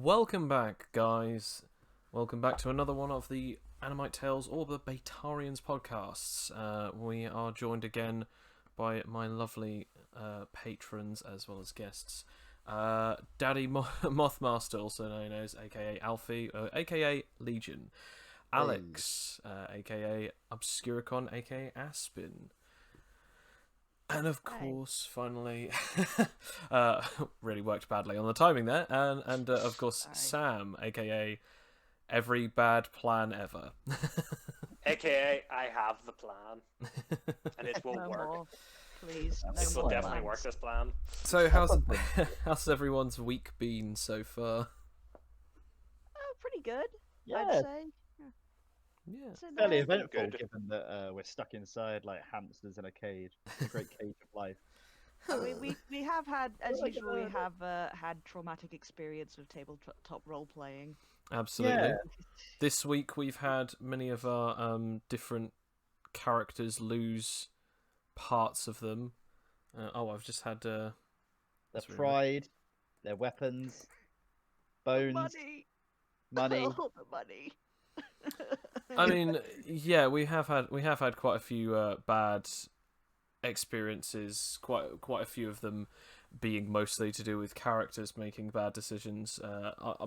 Welcome back, guys. Welcome back to another one of the Animite Tales or the Betarians podcasts. We are joined again by my lovely patrons as well as guests. Daddy Mothmaster, also known as aka Alfie, aka Legion. Alex, aka Obscuricon, aka Aspin. And of course, finally, really worked badly on the timing there. And of course, Sam, aka Every Bad Plan Ever. AKA, I have the plan, and it will work. More, please. This will definitely work, this plan. So, how's everyone's week been so far? Oh, pretty good, Yeah, I'd say. Yeah. So fairly no, eventful Good. given that we're stuck inside like hamsters in a cage. A great cage of life. I mean, we have had, as Like, usual, we have had traumatic experience with tabletop role playing. Absolutely. Yeah. This week we've had many of our different characters lose parts of them. I've just had Their that's really pride, their weapons, bones, Money, money. all the money. I mean, yeah, we have had quite a few bad experiences. Quite a few of them being mostly to do with characters making bad decisions.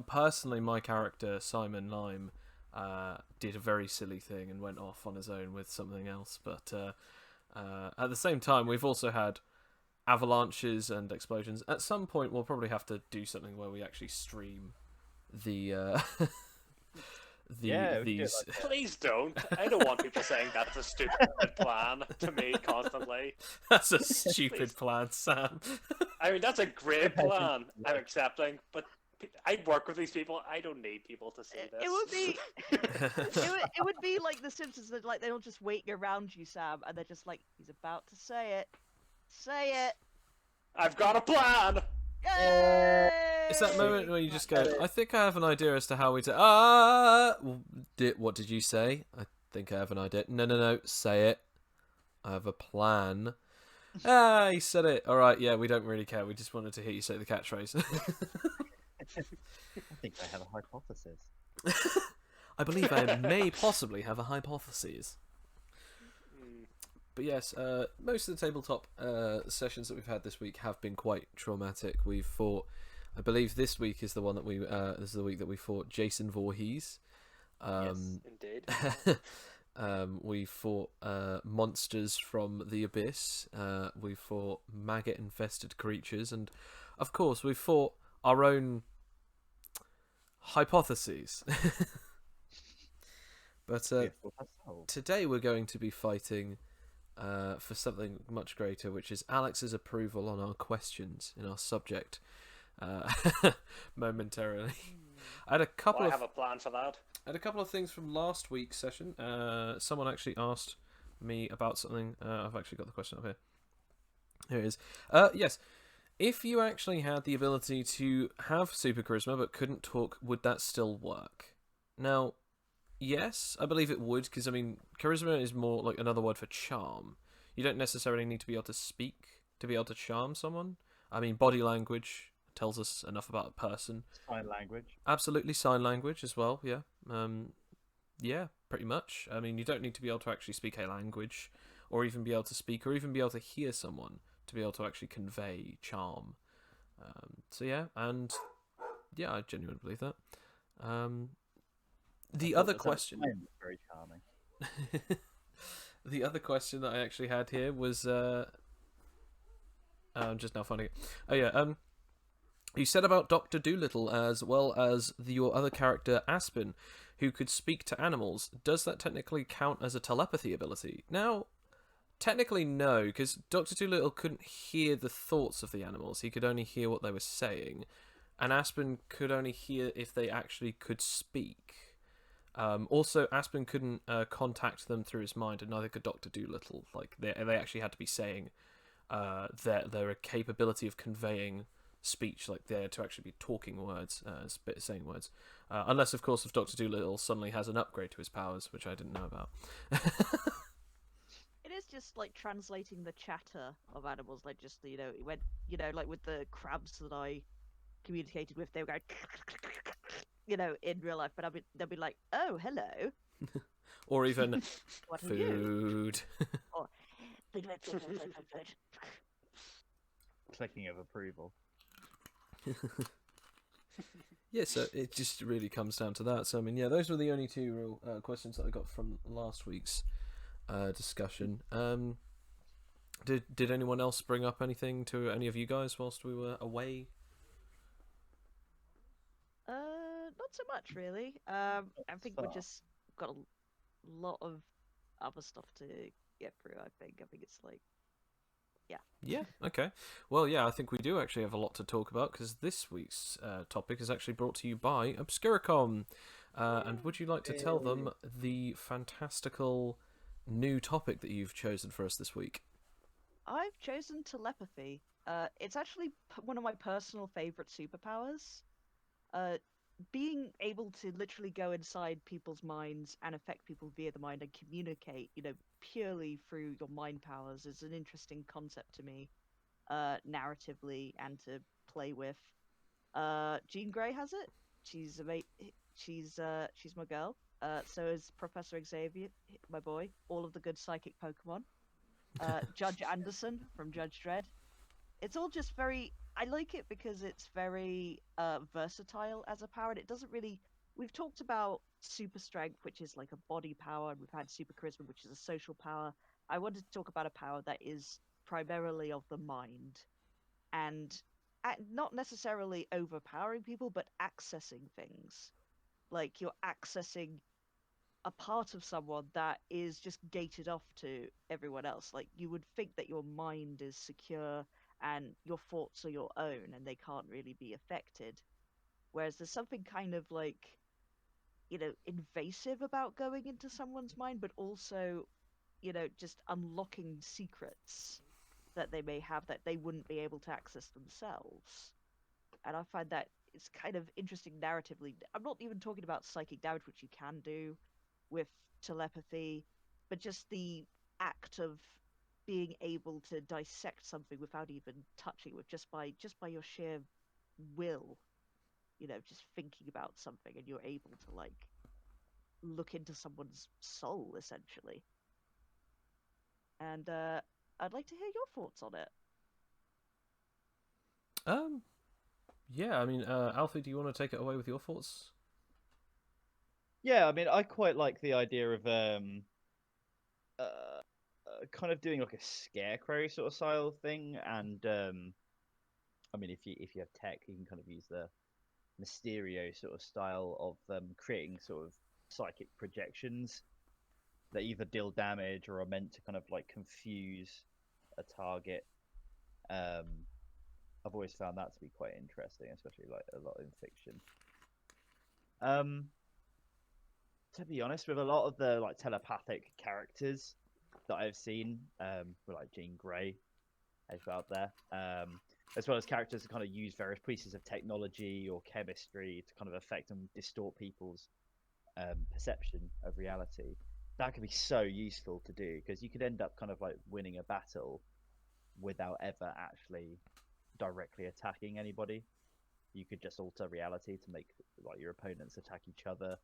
Personally, my character Simon Lime did a very silly thing and went off on his own with something else. But at the same time, we've also had avalanches and explosions. At some point, we'll probably have to do something where we actually stream the. Yeah, we these could, Please don't. I don't want people saying that's a stupid plan to me constantly. That's a stupid plan, Sam. I mean, that's a great plan. I'm accepting, but I work with these people. I don't need people to see this. It would be, it would be like The Simpsons. That like they'll just wait around you, Sam, and they're just like, he's about to say it. Say it. I've got a plan. Yay! It's that moment where you just go, I think I have an idea as to how we do. What did you say? I think I have an idea. No, say it. I have a plan. He said it. All right, yeah, we don't really care. We just wanted to hear you say the catchphrase. I think I have a hypothesis. I believe I may possibly have a hypothesis. But yes, most of the tabletop sessions that we've had this week have been quite traumatic. We've fought, I believe this week is the one that this is the week that we fought Jason Voorhees. Yes, indeed. We fought monsters from the abyss. We fought maggot-infested creatures, and of course, we fought our own hypotheses. But today we're going to be fighting for something much greater, which is Alex's approval on our questions in our subject. Momentarily, I had a couple I have a plan for that. I had a couple of things from last week's session. Someone actually asked me about something. I've actually got the question up here. Here it is. Yes, if you actually had the ability to have super charisma but couldn't talk, would that still work? Now, yes, I believe it would, because I mean, charisma is more like another word for charm. You don't necessarily need to be able to speak to be able to charm someone. I mean, body language tells us enough about a person. Sign language. Absolutely, sign language as well. Yeah, yeah, pretty much. I mean, you don't need to be able to actually speak a language, or even be able to speak, or even be able to hear someone to be able to actually convey charm. So yeah, and yeah, I genuinely believe that. The other question. Very charming. The other question that I actually had here was. I'm just now finding it. Oh yeah. You said about Dr. Dolittle as well as your other character Aspin, who could speak to animals. Does that technically count as a telepathy ability? Now, technically no, because Dr. Dolittle couldn't hear the thoughts of the animals. He could only hear what they were saying, and Aspin could only hear if they actually could speak. Also, Aspin couldn't contact them through his mind, and neither could Dr. Dolittle. Like they actually had to be saying their capability of conveying speech, like they're to actually be talking words, saying words. Unless, of course, if Dr. Dolittle suddenly has an upgrade to his powers, which I didn't know about. It is just like translating the chatter of animals, like just it went like with the crabs that I communicated with, they were going, in real life. But they'll be like, "Oh, hello. Or even What are you?" food. Or food, food, food, food, food, food, food. Clicking of approval. Yeah, so it just really comes down to that. So I mean, yeah, those were the only two real questions that I got from last week's discussion. Did anyone else bring up anything to any of you guys whilst we were away? Not so much really. I think we So- just got a lot of other stuff to get through. I think it's like, Yeah, okay. Well, yeah, I think we do actually have a lot to talk about because this week's topic is actually brought to you by Obscuricom. And would you like to tell them the fantastical new topic that you've chosen for us this week? I've chosen telepathy. It's actually one of my personal favorite superpowers. Being able to literally go inside people's minds and affect people via the mind and communicate, purely through your mind powers is an interesting concept to me, narratively and to play with. Jean Grey has it. She's she's my girl. So is Professor Xavier, my boy. All of the good psychic Pokemon. Judge Anderson from Judge Dredd. It's all just very. I like it because it's very versatile as a power, and it doesn't really. We've talked about super strength, which is like a body power, and we've had super charisma, which is a social power. I wanted to talk about a power that is primarily of the mind, and not necessarily overpowering people, but accessing things. Like you're accessing a part of someone that is just gated off to everyone else. Like you would think that your mind is secure and your thoughts are your own and they can't really be affected. Whereas there's something kind of like, invasive about going into someone's mind, but also, just unlocking secrets that they may have that they wouldn't be able to access themselves. And I find that it's kind of interesting narratively. I'm not even talking about psychic damage, which you can do with telepathy, but just the act of being able to dissect something without even touching with just by your sheer will, just thinking about something and you're able to like look into someone's soul essentially. And I'd like to hear your thoughts on it. Yeah, I mean, Alfie, do you want to take it away with your thoughts? Yeah, I mean, I quite like the idea of kind of doing like a scarecrow sort of style thing, and I mean, if you have tech, you can kind of use the Mysterio sort of style of creating sort of psychic projections that either deal damage or are meant to kind of like confuse a target. I've always found that to be quite interesting, especially like a lot in fiction. To be honest, with a lot of the like telepathic characters that I've seen, with like Jean Grey, as well out there, as well as characters that kind of use various pieces of technology or chemistry to kind of affect and distort people's perception of reality. That can be so useful to do because you could end up kind of like winning a battle without ever actually directly attacking anybody. You could just alter reality to make like your opponents attack each other,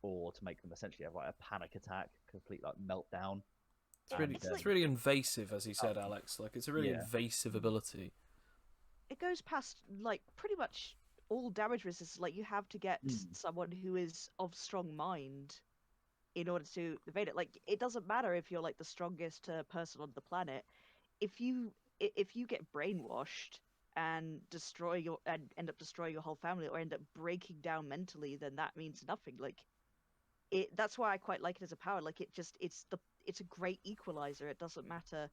or to make them essentially have like a panic attack, complete like meltdown. It's really, It's like- it's really invasive, as you said, Alex. Like, it's a really Yeah. invasive ability. It goes past like pretty much all damage resistance. Like you have to get someone who is of strong mind in order to evade it. Like it doesn't matter if you're like the strongest person on the planet. If you get brainwashed and end up destroying your whole family or end up breaking down mentally, then that means nothing. Like that's why I quite like it as a power. Like it's a great equalizer. It doesn't matter,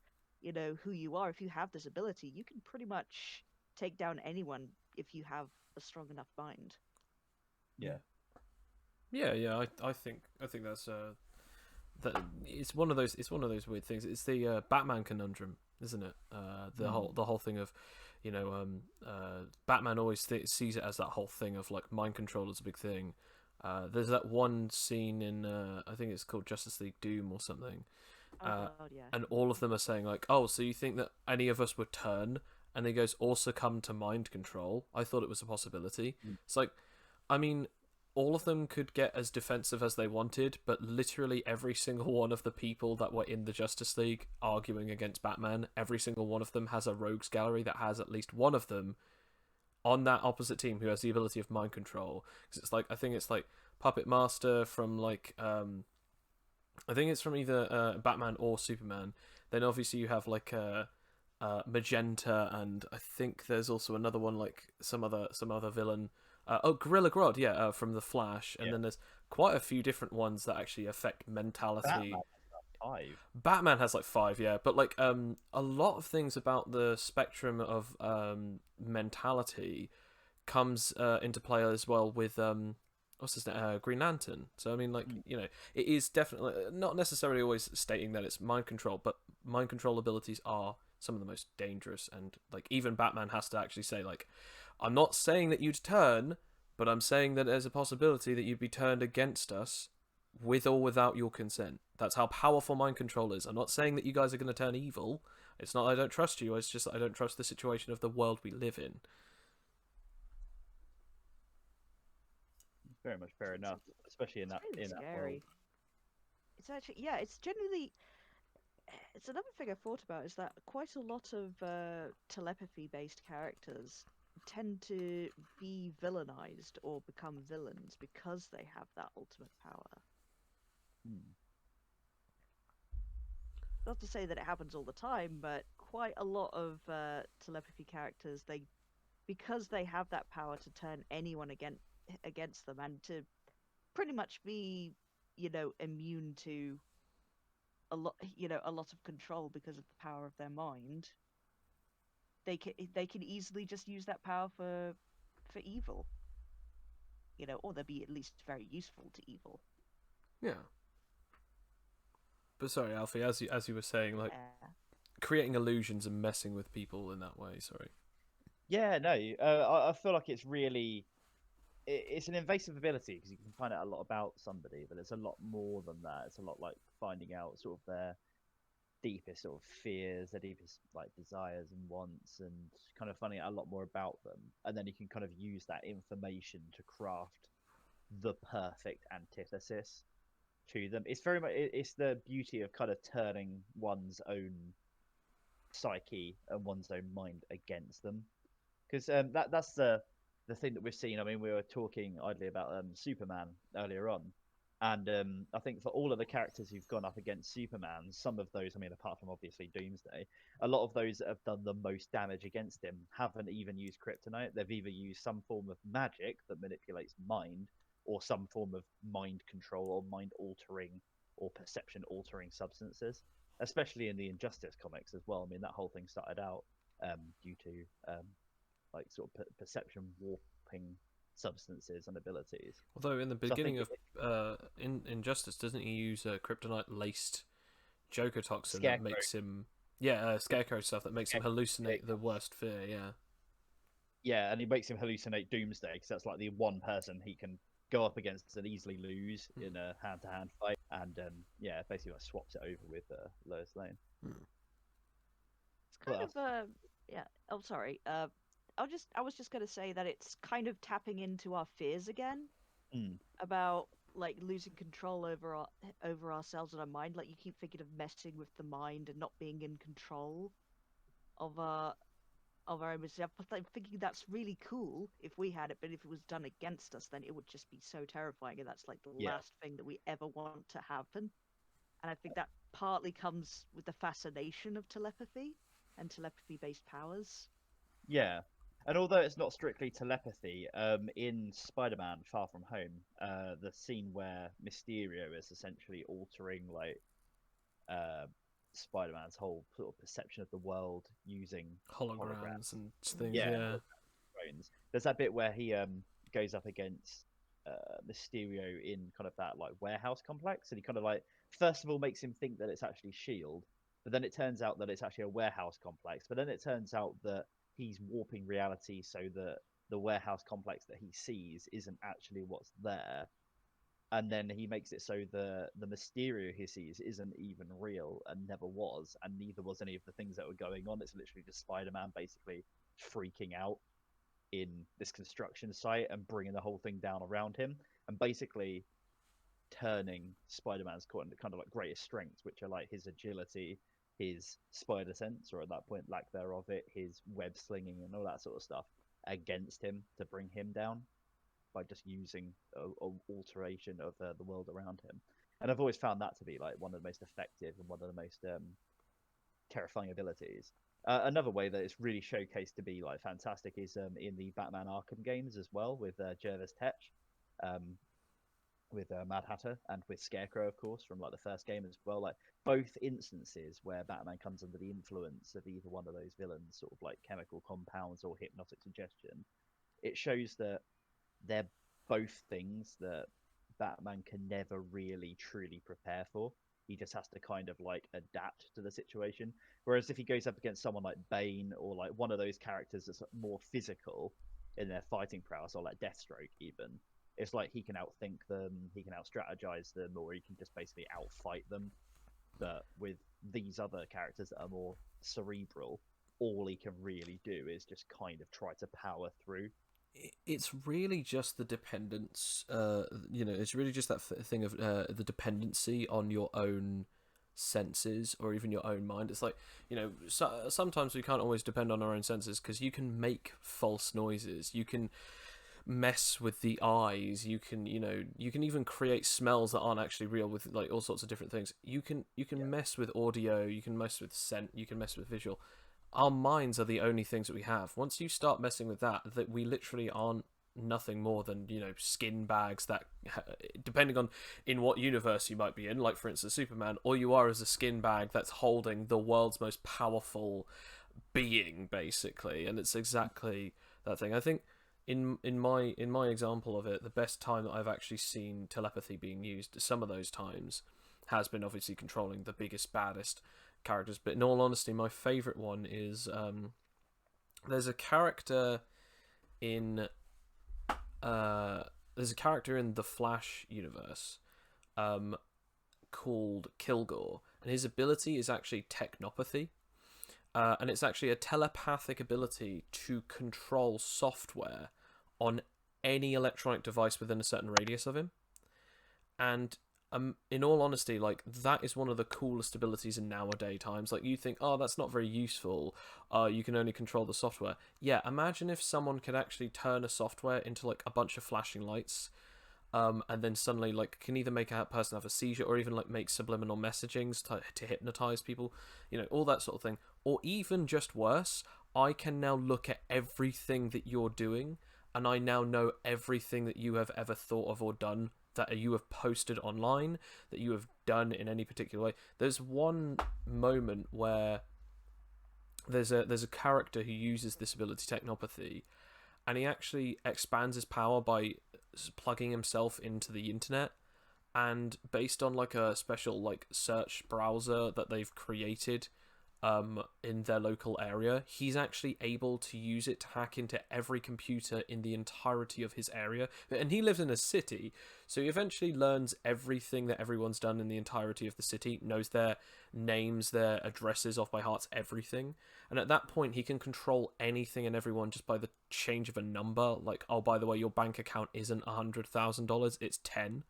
who you are. If you have this ability, you can pretty much take down anyone if you have a strong enough mind. Yeah. Yeah. I think that's that it's one of those weird things. It's the Batman conundrum, isn't it? The whole thing of, Batman always sees it as that whole thing of like mind control is a big thing. There's that one scene in I think it's called Justice League Doom or something, Oh God, yeah. and all of them are saying like, "Oh, so you think that any of us would turn and he goes, or succumb to mind control. I thought it was a possibility. It's like, I mean, all of them could get as defensive as they wanted, but literally every single one of the people that were in the Justice League arguing against Batman, every single one of them has a rogues gallery that has at least one of them on that opposite team who has the ability of mind control. Because it's like, I think it's like Puppet Master from like I think it's from either Batman or Superman. Then obviously you have like Magenta, and I think there's also another one like some other villain. Gorilla Grodd, yeah, from the Flash, and then there's quite a few different ones that actually affect mentality. Batman has like 5, yeah, but like a lot of things about the spectrum of mentality comes into play as well with what's his name, Green Lantern. So I mean, like, you know, it is definitely not necessarily always stating that it's mind control, but mind control abilities are some of the most dangerous, and like even Batman has to actually say, like, I'm not saying that you'd turn, but I'm saying that there's a possibility that you'd be turned against us with or without your consent. That's how powerful mind control is. I'm not saying that you guys are going to turn evil. It's not that I don't trust you, it's just that I don't trust the situation of the world we live in. Very much fair enough, especially in that Really in that scary. world. It's actually, yeah, it's generally, it's another thing I thought about is that quite a lot of telepathy-based characters tend to be villainized or become villains because they have that ultimate power. Not to say that it happens all the time, but quite a lot of telepathy characters, because they have that power to turn anyone against them and to pretty much be, immune to a lot of control because of the power of their mind. They can easily just use that power for evil, or they'll be at least very useful to evil. Yeah. But sorry, Alfie, as you were saying, like Yeah. creating illusions and messing with people in that way. Sorry. Yeah, no, I feel like it's really it's an invasive ability because you can find out a lot about somebody, but it's a lot more than that. It's a lot like finding out sort of their deepest sort of fears, their deepest like desires and wants, and kind of finding out a lot more about them. And then you can kind of use that information to craft the perfect antithesis to them. It's very much it's the beauty of kind of turning one's own psyche and one's own mind against them, because that's the thing that we've seen. I mean, we were talking idly about Superman earlier on, and I think for all of the characters who've gone up against Superman, some of those, I mean, apart from obviously Doomsday, a lot of those that have done the most damage against him haven't even used kryptonite. They've either used some form of magic that manipulates mind, or some form of mind control or mind altering or perception altering substances, especially in the Injustice comics as well. I mean, that whole thing started out due to like sort of perception warping substances and abilities. Although in the So I beginning think of in Injustice, doesn't he use a kryptonite laced Joker toxin that Scarecrow. makes him Scarecrow stuff that makes him hallucinate the worst fear? Yeah, and he makes him hallucinate Doomsday because that's like the one person he can go up against and easily lose in a hand-to-hand fight, and basically like swaps it over with Lois Lane. It's kind of yeah. Oh, sorry. I was just gonna say that it's kind of tapping into our fears again about like losing control over ourselves and our mind. Like you keep thinking of messing with the mind and not being in control of our own self. But I'm thinking that's really cool if we had it, but if it was done against us, then it would just be so terrifying, and that's like the last thing that we ever want to happen. And I think that partly comes with the fascination of telepathy and telepathy-based powers. Yeah, and although it's not strictly telepathy, in Spider-Man: Far From Home, the scene where Mysterio is essentially altering like Spider-Man's whole sort of perception of the world using Holograms and things. Yeah, there's that bit where he goes up against Mysterio in kind of that like warehouse complex, and he kind of like first of all makes him think that it's actually Shield, but then it turns out that it's actually a warehouse complex. But then it turns out that he's warping reality so that the warehouse complex that he sees isn't actually what's there. and then he makes it so the Mysterio he sees isn't even real and never was, and neither was any of the things that were going on. It's literally just Spider-Man basically freaking out in this construction site and bringing the whole thing down around him, and basically turning Spider-Man's kind of like greatest strengths, which are like his agility, his spider sense, or at that point lack thereof it, his web slinging and all that sort of stuff, against him to bring him down by just using a alteration of the world around him. And I've always found that to be like one of the most effective and one of the most terrifying abilities. Another way that it's really showcased to be like fantastic is in the Batman Arkham games as well, with Jervis Tetch, with Mad Hatter, and with Scarecrow, of course, from like the first game as well. Like both instances where Batman comes under the influence of either one of those villains, sort of like chemical compounds or hypnotic suggestion, it shows that they're both things that Batman can never really truly prepare for. He just has to kind of like adapt to the situation. Whereas if he goes up against someone like Bane or like one of those characters that's more physical in their fighting prowess, or like Deathstroke even, it's like he can outthink them, he can out-strategize them, or he can just basically outfight them. But with these other characters that are more cerebral, all he can really do is just kind of try to power through. It's really just the dependence, it's really just that thing of the dependency on your own senses or even your own mind. It's like, sometimes we can't always depend on our own senses, because you can make false noises, you can mess with the eyes, you can even create smells that aren't actually real with like all sorts of different things. You can mess with audio, you can mess with scent, you can mess with visual. Our minds are the only things that we have. Once you start messing with that we literally aren't nothing more than skin bags that, depending on in what universe you might be in, like for instance Superman, all you are is a skin bag that's holding the world's most powerful being, basically. And it's exactly that thing. I think in my example of it, the best time that I've actually seen telepathy being used, some of those times, has been obviously controlling the biggest, baddest characters. But in all honesty, my favourite one is there's a character in the Flash universe called Kilgore, and his ability is actually technopathy. And it's actually a telepathic ability to control software on any electronic device within a certain radius of him. And in all honesty, like, that is one of the coolest abilities in nowadays times. Like, you think, oh, that's not very useful. You can only control the software. Yeah, imagine if someone could actually turn a software into like a bunch of flashing lights. And then suddenly, like, can either make a person have a seizure or even like make subliminal messagings to hypnotize people, all that sort of thing. Or even just worse, I can now look at everything that you're doing, and I now know everything that you have ever thought of or done, that you have posted online, that you have done in any particular way. There's one moment where there's a character who uses this ability, technopathy, and he actually expands his power by plugging himself into the internet, and based on like a special like search browser that they've created in their local area, he's actually able to use it to hack into every computer in the entirety of his area. And he lives in a city, so he eventually learns everything that everyone's done in the entirety of the city, knows their names, their addresses off by heart, everything. And at that point, he can control anything and everyone just by the change of a number. Like, oh, by the way, your bank account isn't $100,000, it's 10.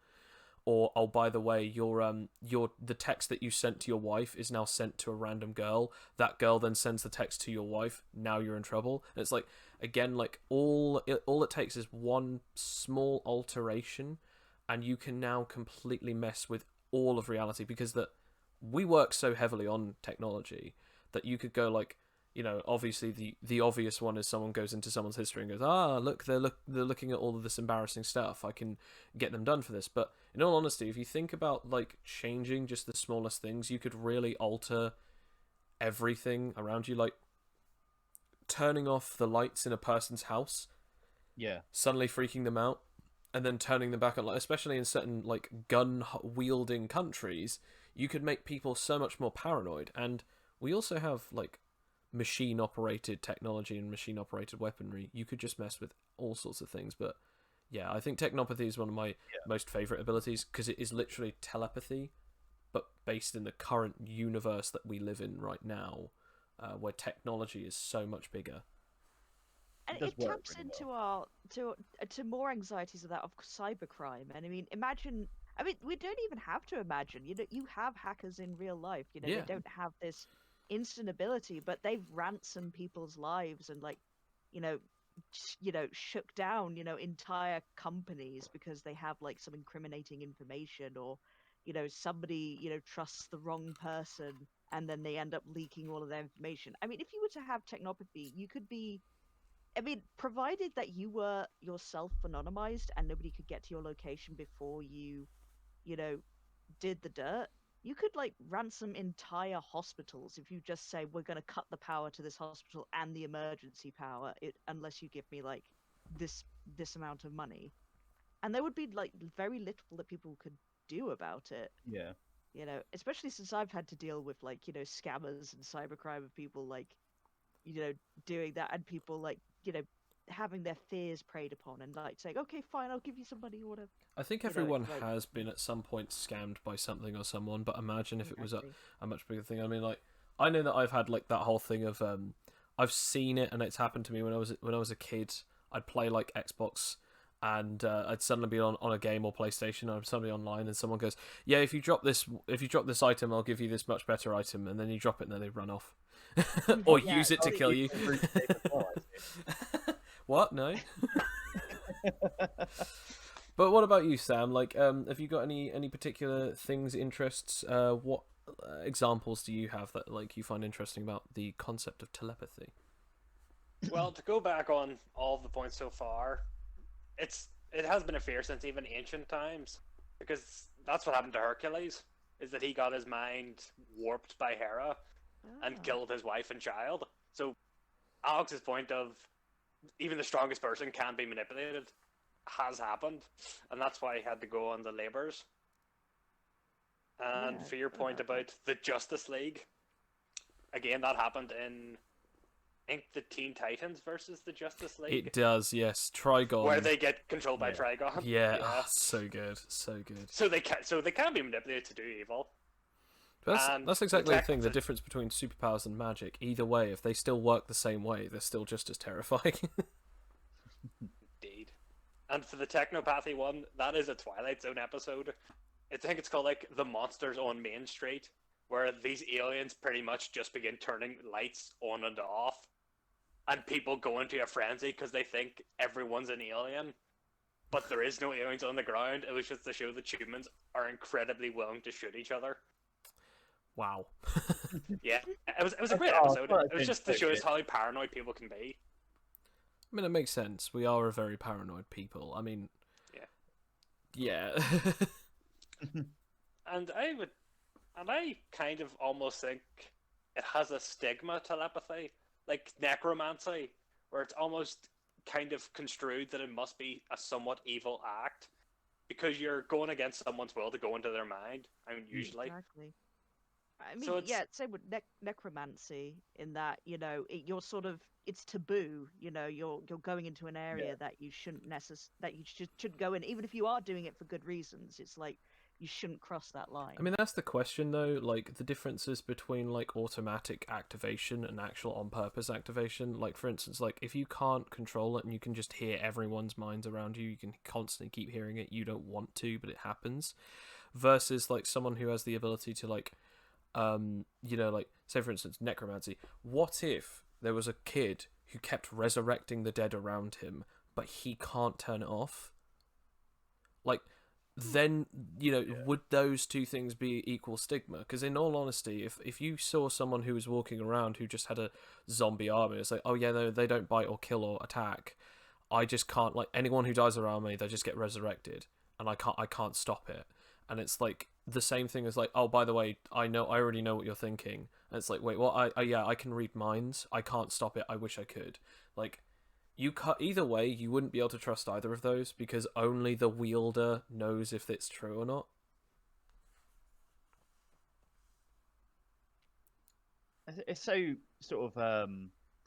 Or, oh, by the way, the text that you sent to your wife is now sent to a random girl. That girl then sends the text to your wife. Now you're in trouble. And it's like, again, like, all it takes is one small alteration, and you can now completely mess with all of reality, because that we work so heavily on technology that you could go like, obviously the obvious one is someone goes into someone's history and goes, look, they're looking at all of this embarrassing stuff, I can get them done for this. But in all honesty, if you think about like changing just the smallest things, you could really alter everything around you. Like turning off the lights in a person's house, suddenly freaking them out, and then turning them back on. Like, especially in certain like gun wielding countries, you could make people so much more paranoid. And we also have like machine operated technology and machine operated weaponry. You could just mess with all sorts of things. But Yeah, I think technopathy is one of my most favorite abilities because it is literally telepathy, but based in the current universe that we live in right now, where technology is so much bigger. And does it work taps really into our to more anxieties of that of cybercrime. And I mean, imagine. I mean, we don't even have to imagine. You know, you have hackers in real life. You know, they Yeah. don't have this instant ability, but they've ransomed people's lives and like, you know, shook down entire companies because they have like some incriminating information, or somebody trusts the wrong person and then they end up leaking all of their information. I mean, if you were to have technopathy, you could be, I mean, provided that you were yourself anonymized and nobody could get to your location before you know, did the dirt, you could like ransom entire hospitals if you just say we're going to cut the power to this hospital and the emergency power unless you give me like this amount of money. And there would be like very little that people could do about it. Yeah. Especially since I've had to deal with like, scammers and cybercrime of people like, doing that, and people like, having their fears preyed upon and like saying, okay, fine, I'll give you some money or whatever. I think It's everyone like, has been at some point scammed by something or someone, but imagine if it was exactly. a much bigger thing. I mean, like, I know that I've had like that whole thing of I've seen it and it's happened to me when I was a kid. I'd play like Xbox and I'd suddenly be on a game or PlayStation, and I'm suddenly online and someone goes, "Yeah, if you drop this item, I'll give you this much better item," and then you drop it and then they run off. Or Yeah, use it to kill you. Well, What? No. But what about you, Sam? Like, have you got any particular things, interests? What examples do you have that like you find interesting about the concept of telepathy? Well, to go back on all of the points so far, it has been a fear since even ancient times, because that's what happened to Hercules, is that he got his mind warped by Hera and Ah. killed his wife and child. So Alex's point of even the strongest person can be manipulated has happened, and that's why he had to go on the labors. And Yeah, for your I forgot point about about the Justice League, again, that happened in, I think, the Teen Titans versus the Justice League, It does, yes. Trigon. where they get controlled by Yeah. Trigon. Yeah, ah, so good, so good. So they can be manipulated to do evil. But And that's exactly the tech- thing. The difference between superpowers and magic. Either way, if they still work the same way, they're still just as terrifying. Indeed. And for the technopathy one, that is a Twilight Zone episode. I think it's called like The Monsters on Main Street, where these aliens pretty much just begin turning lights on and off, and people go into a frenzy because they think everyone's an alien, but there is no aliens on the ground. It was just to show that humans are incredibly willing to shoot each other. Wow. Yeah, it was a great Oh, episode. Twilight It was Zone's just to so show us good. how paranoid people can be. I mean, it makes sense. We are a very paranoid people. I mean, yeah. And I kind of almost think it has a stigma, telepathy, like necromancy, where it's almost kind of construed that it must be a somewhat evil act because you're going against someone's will to go into their mind. I mean, usually. Exactly. I mean, So it's- yeah, same with necromancy in that, you're sort of, it's taboo, you're going into an area that you shouldn't that you should go in, even if you are doing it for good reasons. It's like you shouldn't cross that line. I mean, that's the question, though. Like, the differences between, like, automatic activation and actual on-purpose activation. Like, for instance, like, if you can't control it and you can just hear everyone's minds around you, you can constantly keep hearing it. You don't want to, but it happens. Versus, like, someone who has the ability to, like, like, say, for instance, necromancy. What if there was a kid who kept resurrecting the dead around him, but he can't turn it off? Like, then would those two things be equal stigma? Because in all honesty, if you saw someone who was walking around who just had a zombie army, it's like, oh yeah, no, they don't bite or kill or attack, I just can't, like, anyone who dies around me, they just get resurrected and I can't stop it. And it's like the same thing as like, oh, by the way, I already know what you're thinking. And it's like, wait, what? I can read minds, I can't stop it, I wish I could. Like, either way, you wouldn't be able to trust either of those because only the wielder knows if it's true or not. It's so sort of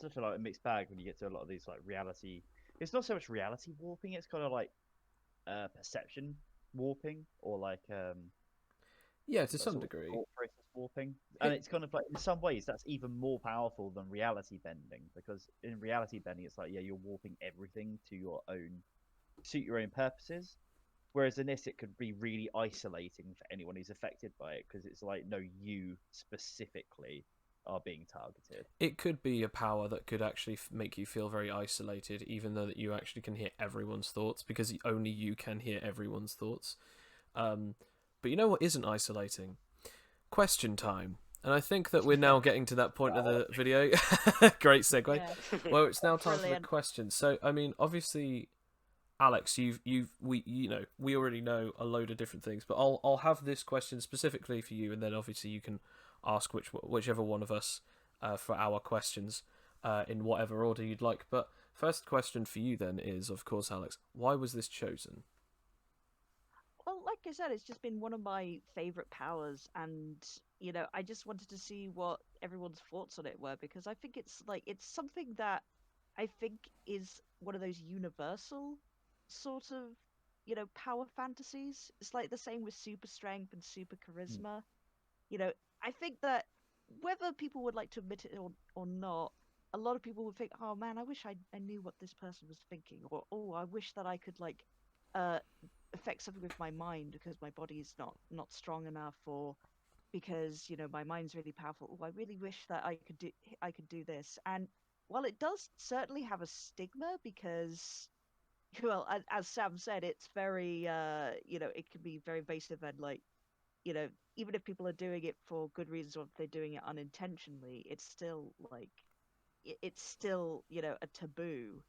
such a like a mixed bag when you get to a lot of these like reality. It's not so much reality warping. It's kind of like perception warping, or like Yeah, to that some sort of degree. thought process warping. And It- it's kind of like, in some ways, that's even more powerful than reality bending, because in reality bending, it's like, yeah, you're warping everything to your own, suit your own purposes. Whereas in this, it could be really isolating for anyone who's affected by it, because it's like, no, you specifically are being targeted. It could be a power that could actually make you feel very isolated, even though that you actually can hear everyone's thoughts, because only you can hear everyone's thoughts. But you know what isn't isolating? Question time. And I think that we're now getting to that point of the video. Great segue. Yeah. Well, it's now time for Brilliant. the questions. So, I mean, obviously, Alex, we already know a load of different things, but I'll have this question specifically for you, and then obviously you can ask whichever one of us for our questions in whatever order you'd like. But first question for you then is, of course, Alex, why was this chosen? Well, like I said, it's just been one of my favorite powers, and I just wanted to see what everyone's thoughts on it were, because I think it's something that I think is one of those universal sort of power fantasies. It's like the same with super strength and super charisma. I think that whether people would like to admit it or not, a lot of people would think, oh man, I wish I knew what this person was thinking, or oh, I wish that I could uh affect something with my mind because my body is not strong enough, or because my mind's really powerful. Oh, I really wish that I could do this. And while it does certainly have a stigma, because well, as Sam said, it's very it can be very invasive, and even if people are doing it for good reasons, or if they're doing it unintentionally, it's still it's still a taboo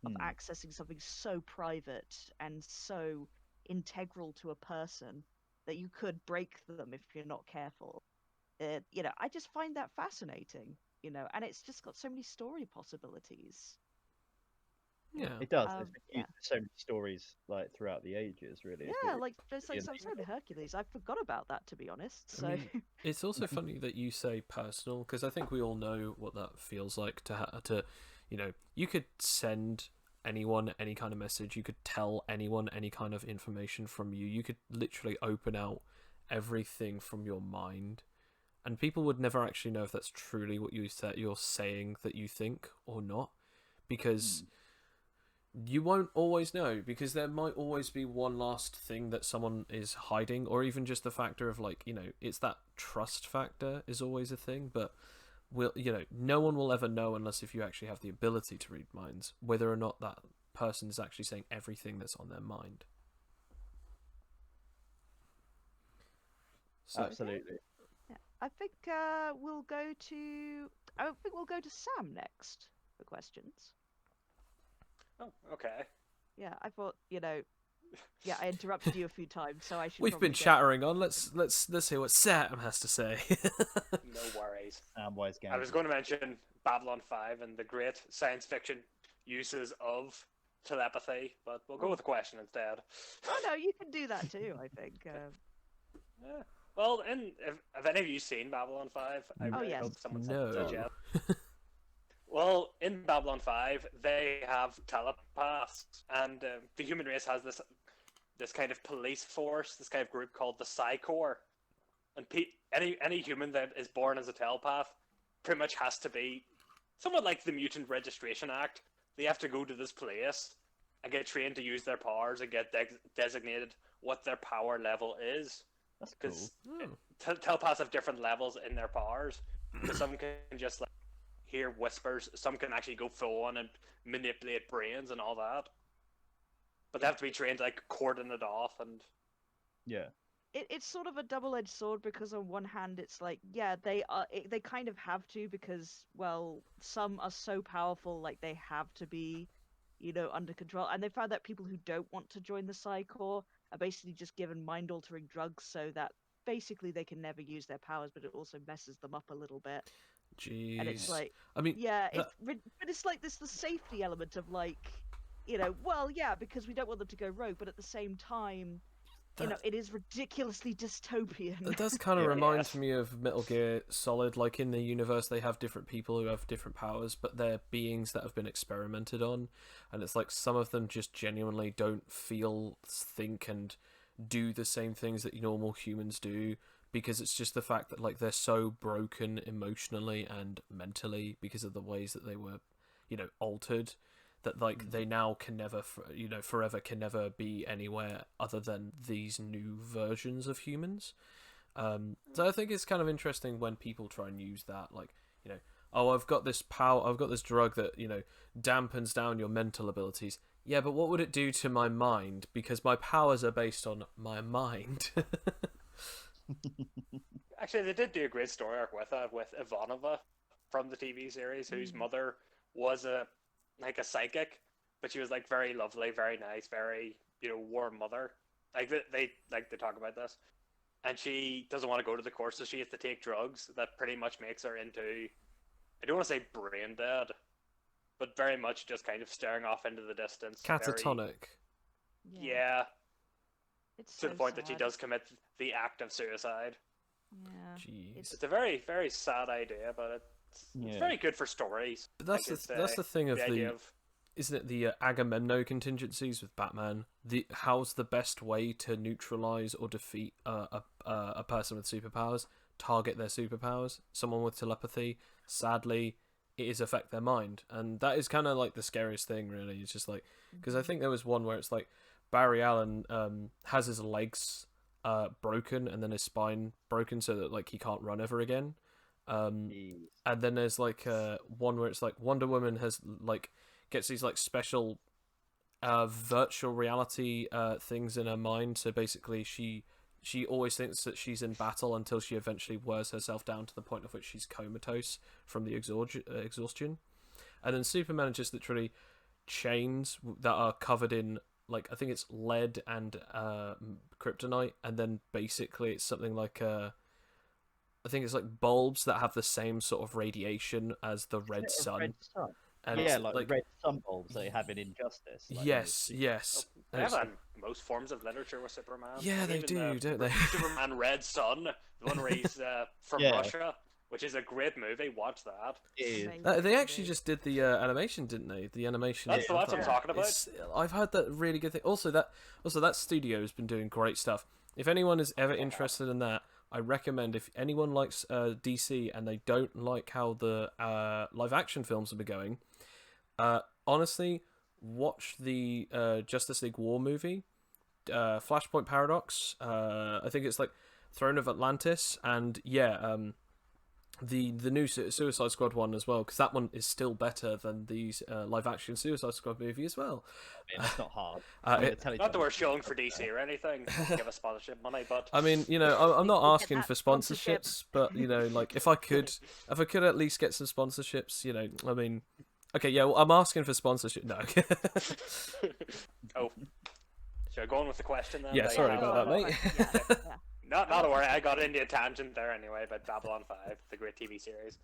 of Hmm. accessing something so private and so integral to a person that you could break them if you're not careful. I just find that fascinating, and it's just got so many story possibilities. Yeah. It does. It's been Yeah, used for so many stories like throughout the ages. Really, it's yeah, really like just like brilliant. some sort of Hercules. I forgot about that, to be honest. I So mean, it's also funny that you say personal, because I think we all know what that feels like to you could send anyone any kind of message, you could tell anyone any kind of information from you, you could literally open out everything from your mind, and people would never actually know if that's truly what you're saying that you think or not, because you won't always know, because there might always be one last thing that someone is hiding, or even just the factor of it's that trust factor is always a thing, but no one will ever know unless if you actually have the ability to read minds, whether or not that person is actually saying everything that's on their mind. So, Absolutely. yeah, I think we'll go to Sam next for questions. Oh, okay. Yeah, I thought, yeah, I interrupted you a few times, so I should we've probably been go. chattering on. Let's hear what Sam has to say. No worries. Samwise Gamgee. I was going to mention Babylon 5 and the great science fiction uses of telepathy, but we'll go with the question instead. Oh no, you can do that too, I think. Yeah. Well, have any of you seen Babylon 5? I Oh, really yes. hope someone No. said yet. Well, in Babylon 5, they have telepaths, and the human race has this kind of police force, this kind of group called the Psi Corps. And any human that is born as a telepath pretty much has to be somewhat like the Mutant Registration Act. They have to go to this place and get trained to use their powers and get designated what their power level is. That's cool. Because Oh. telepaths have different levels in their powers. Some can just hear whispers. Some can actually go full on and manipulate brains and all that. But they have to be trained to cordon it off and. Yeah. It's sort of a double-edged sword, because on one hand it's they kind of have to, because well, some are so powerful they have to be under control, and they found that people who don't want to join the Psi Corps are basically just given mind-altering drugs so that basically they can never use their powers, but it also messes them up a little bit. Jeez. And it's I mean, yeah, that- but it's the safety element of well, yeah, because we don't want them to go rogue, but at the same time, it is ridiculously dystopian. It does kind of Yeah. remind Yes. me of Metal Gear Solid. Like in the universe, they have different people who have different powers, but they're beings that have been experimented on, and it's like some of them just genuinely don't feel, think, and do the same things that normal humans do, because it's just the fact that like they're so broken emotionally and mentally because of the ways that they were, altered, that like they now can never, forever can never be anywhere other than these new versions of humans. So I think it's kind of interesting when people try and use that, like, oh, I've got this power, I've got this drug that, dampens down your mental abilities. Yeah, but what would it do to my mind? Because my powers are based on my mind. Actually, they did do a great story arc with Ivanova from the TV series, whose mother was a psychic, but she was like very lovely, very nice, very warm mother. Like they talk about this, and she doesn't want to go to the course, so she has to take drugs that pretty much makes her into, I don't want to say brain dead, but very much just kind of staring off into the distance. Catatonic. Yeah, It's to so the point that she sad. does commit the act of suicide. Yeah. Jeez. It's a very, very sad idea, but it's Yeah. very good for stories. But that's I could that's say. the thing of the idea of isn't it the Agamemnon contingencies with Batman? How's the best way to neutralize or defeat a person with superpowers? Target their superpowers. Someone with telepathy, sadly, it is affect their mind, and that is kind of like the scariest thing, really. It's just like, because I think there was one where it's like Barry Allen has his legs broken and then his spine broken so that like he can't run ever again. Jeez. And then there's like one where it's like Wonder Woman has like gets these like special virtual reality things in her mind. So basically, she always thinks that she's in battle until she eventually wears herself down to the point of which she's comatose from the exhaustion. And then Superman is just literally chains that are covered in like I think it's lead and kryptonite, and then basically it's something like I think it's like bulbs that have the same sort of radiation as the red Is it a sun. red sun? And Yeah, it's like red sun bulbs they have in Injustice. Like, yes, in yes. they And have it's that in most forms of literature with Superman. Yeah, Like, they even do, don't they? Superman Red Sun, the one where he's from Yeah. Russia, which is a great movie. Watch that. It is. Amazing They actually movie. just did the animation, didn't they? The animation. That's of what I'm that. talking about. I've heard that really good thing. Also, that studio has been doing great stuff. If anyone is ever interested in that, I recommend. If anyone likes DC and they don't like how the live action films have been going, honestly, watch the Justice League War movie, Flashpoint Paradox. I think it's like Throne of Atlantis, and the new Suicide Squad one as well, because that one is still better than these live action Suicide Squad movie as well. I mean, that's not hard. Not that we're showing for DC or anything. Give us sponsorship money, but I mean, I'm not Get asking that for sponsorship. sponsorships, but like if I could at least get some sponsorships, I mean, okay, yeah, well, I'm asking for sponsorship. No. oh, should I go on with the question then? Yeah, Like, sorry how- about that, mate. Yeah. Not to worry, I got into a tangent there anyway about Babylon 5, the great TV series.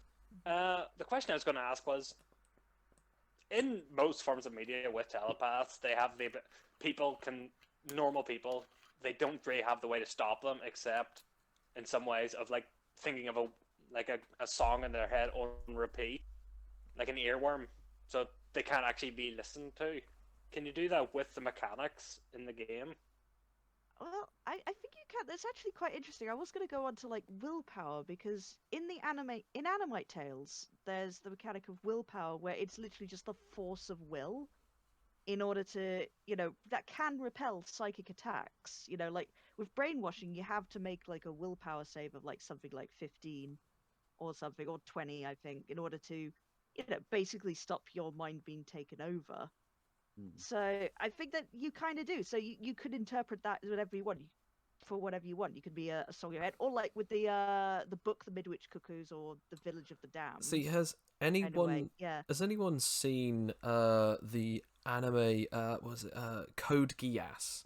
The question I was going to ask was, in most forms of media with telepaths, they have normal people, they don't really have the way to stop them, except in some ways of like thinking of a song in their head on repeat, like an earworm, so they can't actually be listened to. Can you do that with the mechanics in the game? Well, I think you can. That's actually quite interesting. I was going to go on to like willpower because in Animite Tales, there's the mechanic of willpower where it's literally just the force of will in order to, that can repel psychic attacks. Like with brainwashing, you have to make like a willpower save of like something like 15 or something, or 20, I think, in order to, basically stop your mind being taken over. So I think that you kind of do. So you could interpret that as whatever you want, for whatever you want. You could be a song in your head, or like with the book, The Midwich Cuckoos, or The Village of the Damned. See, has kind of way. anyone Yeah. has anyone seen the anime? Was it Code Geass?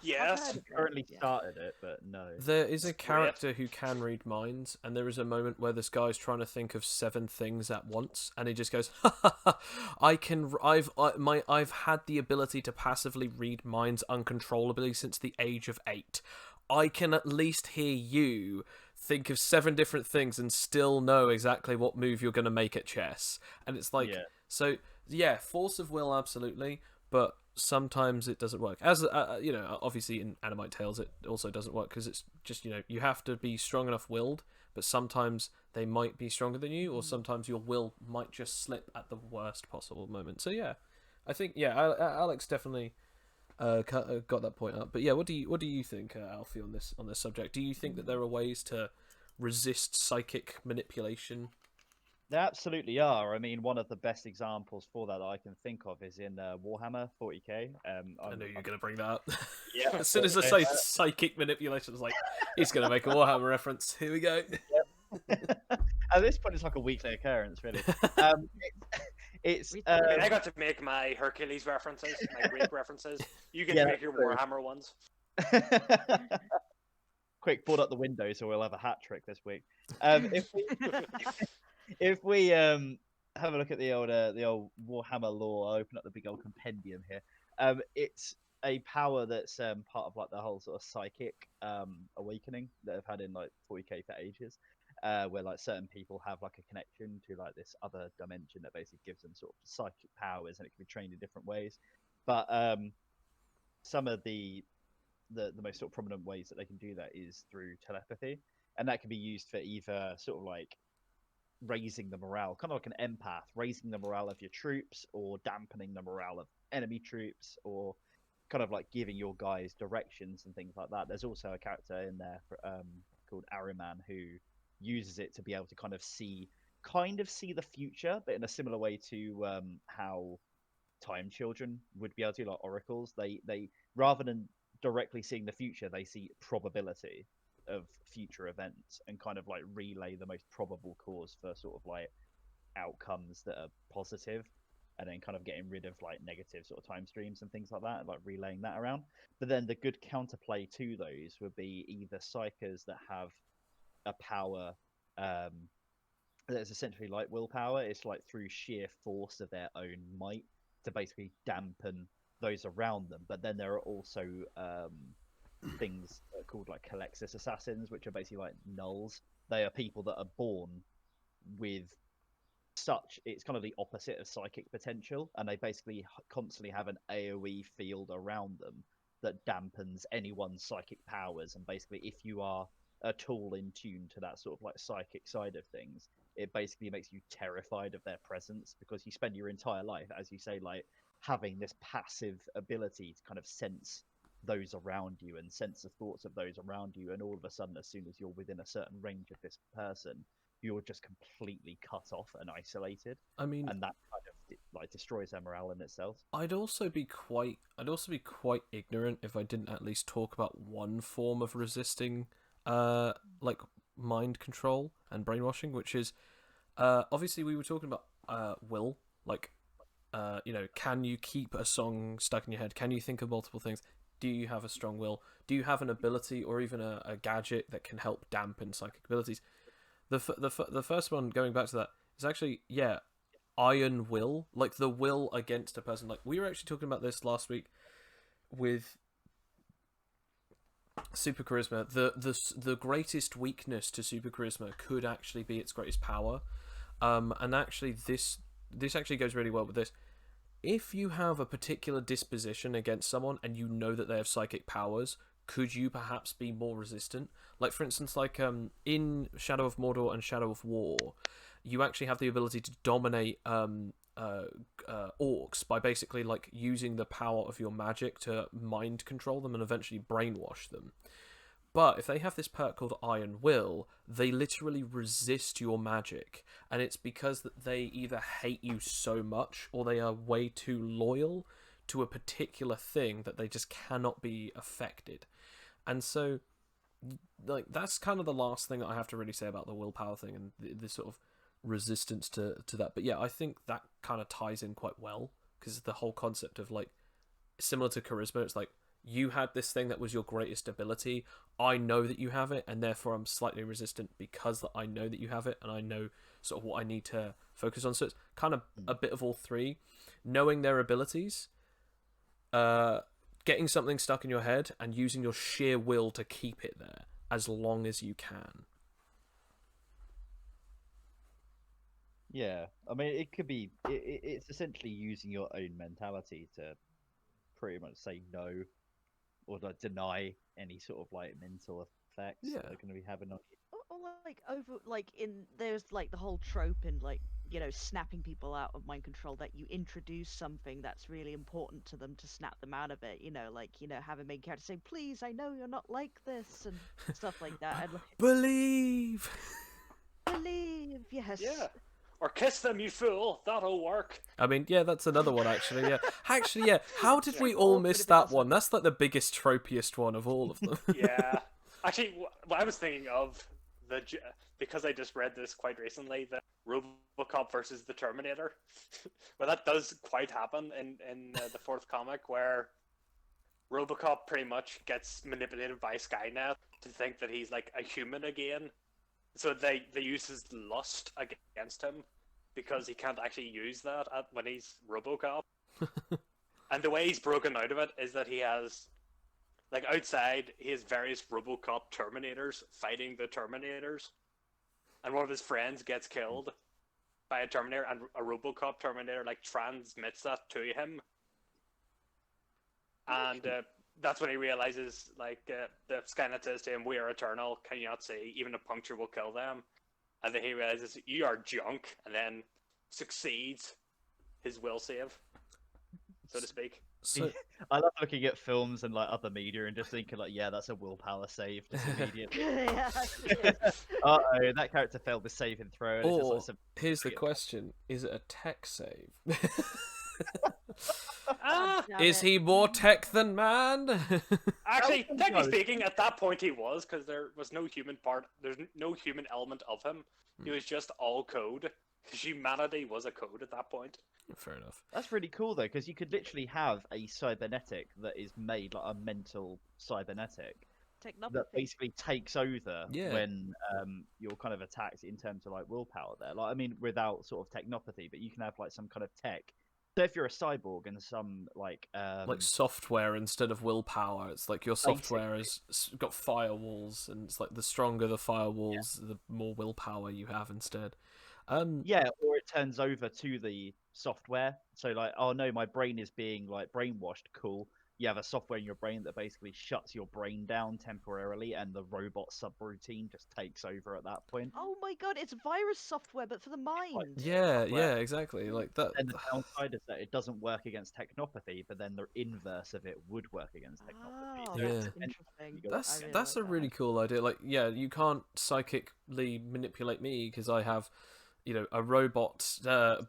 Yes. currently Yeah. started it, but no. There is a It's great. character who can read minds, and there is a moment where this guy's trying to think of 7 things at once, and he just goes, I've had the ability to passively read minds uncontrollably since the age of 8. I can at least hear you think of 7 different things and still know exactly what move you're going to make at chess. And it's like, Yeah. so yeah, force of will, absolutely, but sometimes it doesn't work. As you know, obviously in Animite Tales it also doesn't work because it's just, you know, you have to be strong enough willed, but sometimes they might be stronger than you, or sometimes your will might just slip at the worst possible moment. So yeah, I think Alex definitely got that point up. But yeah, what do you think, Alfie, on this subject? Do you think that there are ways to resist psychic manipulation? They absolutely are. I mean, one of the best examples for that I can think of is in Warhammer 40k. I knew you were going to bring that up. Yeah. As soon as I say psychic manipulation, it's like, he's going to make a Warhammer reference. Here we go. At this point, it's like a weekly occurrence, really. It's We- I mean, I got to make my Hercules references, my Greek references. You get Yeah, to make your true. Warhammer ones. Quick, board up the window so we'll have a hat trick this week. If we have a look at the old Warhammer lore, I'll open up the big old compendium here. It's a power that's part of like the whole sort of psychic awakening that I've had in like 40k for ages, where like certain people have like a connection to like this other dimension that basically gives them sort of psychic powers, and it can be trained in different ways. But some of the most sort of prominent ways that they can do that is through telepathy, and that can be used for either sort of like raising the morale, kind of like an empath, raising the morale of your troops, or dampening the morale of enemy troops, or kind of like giving your guys directions and things like that. There's also a character in there called Ariman who uses it to be able to kind of see the future, but in a similar way to how time children would be able to, like oracles. They rather than directly seeing the future, they see probability of future events and kind of like relay the most probable cause for sort of like outcomes that are positive, and then kind of getting rid of like negative sort of time streams and things like that, like relaying that around. But then the good counterplay to those would be either psychers that have a power that's essentially like willpower. It's like through sheer force of their own might to basically dampen those around them. But then there are also things called like Calexis assassins, which are basically like nulls. They are people that are born with it's kind of the opposite of psychic potential, and they basically constantly have an AoE field around them that dampens anyone's psychic powers. And basically, if you are at all in tune to that sort of like psychic side of things, it basically makes you terrified of their presence, because you spend your entire life, as you say, like having this passive ability to kind of sense those around you and sense the thoughts of those around you, and all of a sudden, as soon as you're within a certain range of this person, you're just completely cut off and isolated. I mean, and that kind of like destroys their morale in itself. I'd also be quite ignorant if I didn't at least talk about one form of resisting like mind control and brainwashing, which is obviously we were talking about will, like you know, can you keep a song stuck in your head? Can you think of multiple things? Do you have a strong will? Do you have an ability or even a gadget that can help dampen psychic abilities? The first one, going back to that, is actually, yeah, iron will, like the will against a person. Like we were actually talking about this last week with super charisma. The greatest weakness to super charisma could actually be its greatest power. And actually this actually goes really well with this. If you have a particular disposition against someone and you know that they have psychic powers, could you perhaps be more resistant? Like, for instance, like in Shadow of Mordor and Shadow of War, you actually have the ability to dominate orcs by basically like using the power of your magic to mind control them and eventually brainwash them. But if they have this perk called Iron Will, they literally resist your magic, and it's because that they either hate you so much or they are way too loyal to a particular thing that they just cannot be affected. And so, like, that's kind of the last thing that I have to really say about the willpower thing and the sort of resistance to that. But yeah, I think that kind of ties in quite well, because the whole concept of, like, similar to charisma, it's like, you had this thing that was your greatest ability. I know that you have it, and therefore I'm slightly resistant because I know that you have it, and I know sort of what I need to focus on. So it's kind of a bit of all three. Knowing their abilities, getting something stuck in your head, and using your sheer will to keep it there as long as you can. Yeah, I mean, it could be. It's essentially using your own mentality to pretty much say no, or like deny any sort of like mental effects Yeah. that they're going to be having on you. Or like over like in there's like the whole trope in like snapping people out of mind control, that you introduce something that's really important to them to snap them out of it. Like have a main character say, "Please, I know you're not like this," and stuff like that. And Believe. believe, yes. Yeah. Or kiss them, you fool. That'll work. I mean, yeah, that's another one actually. Yeah, actually, yeah. How did we Yeah. all Or miss could have been that one? That's like the biggest tropiest one of all of them. Yeah. Actually, what I was thinking of because I just read this quite recently, the RoboCop versus the Terminator. Well, that does quite happen in the fourth comic, where RoboCop pretty much gets manipulated by Skynet to think that he's like a human again. So they use his lust against him because he can't actually use that when he's RoboCop. And the way he's broken out of it is that he has, like, outside, he has various RoboCop Terminators fighting the Terminators. And one of his friends gets killed by a Terminator, and a RoboCop Terminator, like, transmits that to him. And that's when he realizes, like, the Skynet says to him, "We are eternal, can you not see? Even a puncture will kill them." And then he realizes, "You are junk," and then succeeds his will save, so to speak. So, I love looking at films and like other media and just thinking like, yeah, that's a willpower save just immediately. Yeah, it is. Oh, that character failed the saving throw. And it's just or like some... here's the question: is it a tech save? Damn Is it. he more tech than man? Actually, Oh, technically no. speaking, at that point he was, because there was no human part. There's no human element of him. He was just all code. Humanity was a code at that point. Fair enough. That's really cool though, because you could literally have a cybernetic that is made like a mental cybernetic that Technopathy. basically takes over Yeah. when you're kind of attacked in terms of like willpower there. Like, I mean, without sort of technopathy, but you can have like some kind of tech. So if you're a cyborg and some like Software instead of willpower. It's like your software has got firewalls, and it's like the stronger the firewalls, the more willpower you have instead. yeah, or it turns over to the software. So like, oh no, my brain is being like brainwashed. Cool. You have a software in your brain that basically shuts your brain down temporarily, and the robot subroutine just takes over at that point. Oh my god, it's virus software, but for the mind. Yeah, software. yeah, exactly. Like that. And the downside is that it doesn't work against technopathy, but then the inverse of it would work against technopathy. Oh, So Yeah. that's it's- interesting. you That's I really that's like a that. really cool idea. Like, yeah, you can't psychically manipulate me because I have, a robot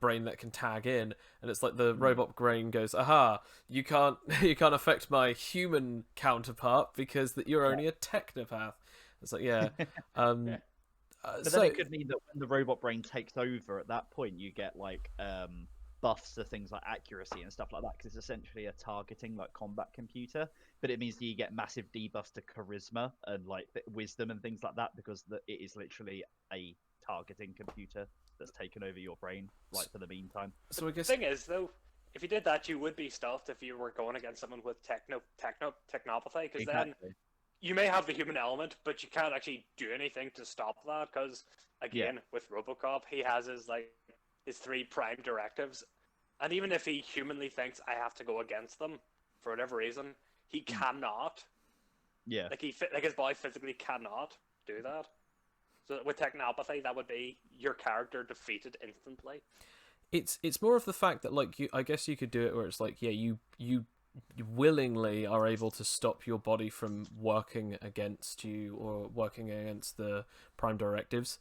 brain that can tag in, and it's like the robot brain goes, "Aha! You can't you can't affect my human counterpart because that you're only a technopath." It's like, yeah. Yeah. But So then it could mean that when the robot brain takes over at that point, you get like buffs to things like accuracy and stuff like that, because it's essentially a targeting like combat computer. But it means that you get massive debuffs to charisma and like wisdom and things like that, because it is literally a targeting computer that's taken over your brain, like for the meantime. I The guess thing is, though, if you did that, you would be stuffed if you were going against someone with technopathy, because then you may have the human element, but you can't actually do anything to stop that. Because again, with RoboCop, he has his 3 prime directives, and even if he humanly thinks I have to go against them for whatever reason, he cannot. Yeah. Like his body physically cannot do that. So with technopathy, that would be your character defeated instantly. it's more of the fact that, like, I guess you could do it where it's like, yeah, you willingly are able to stop your body from working against you or working against the prime directives.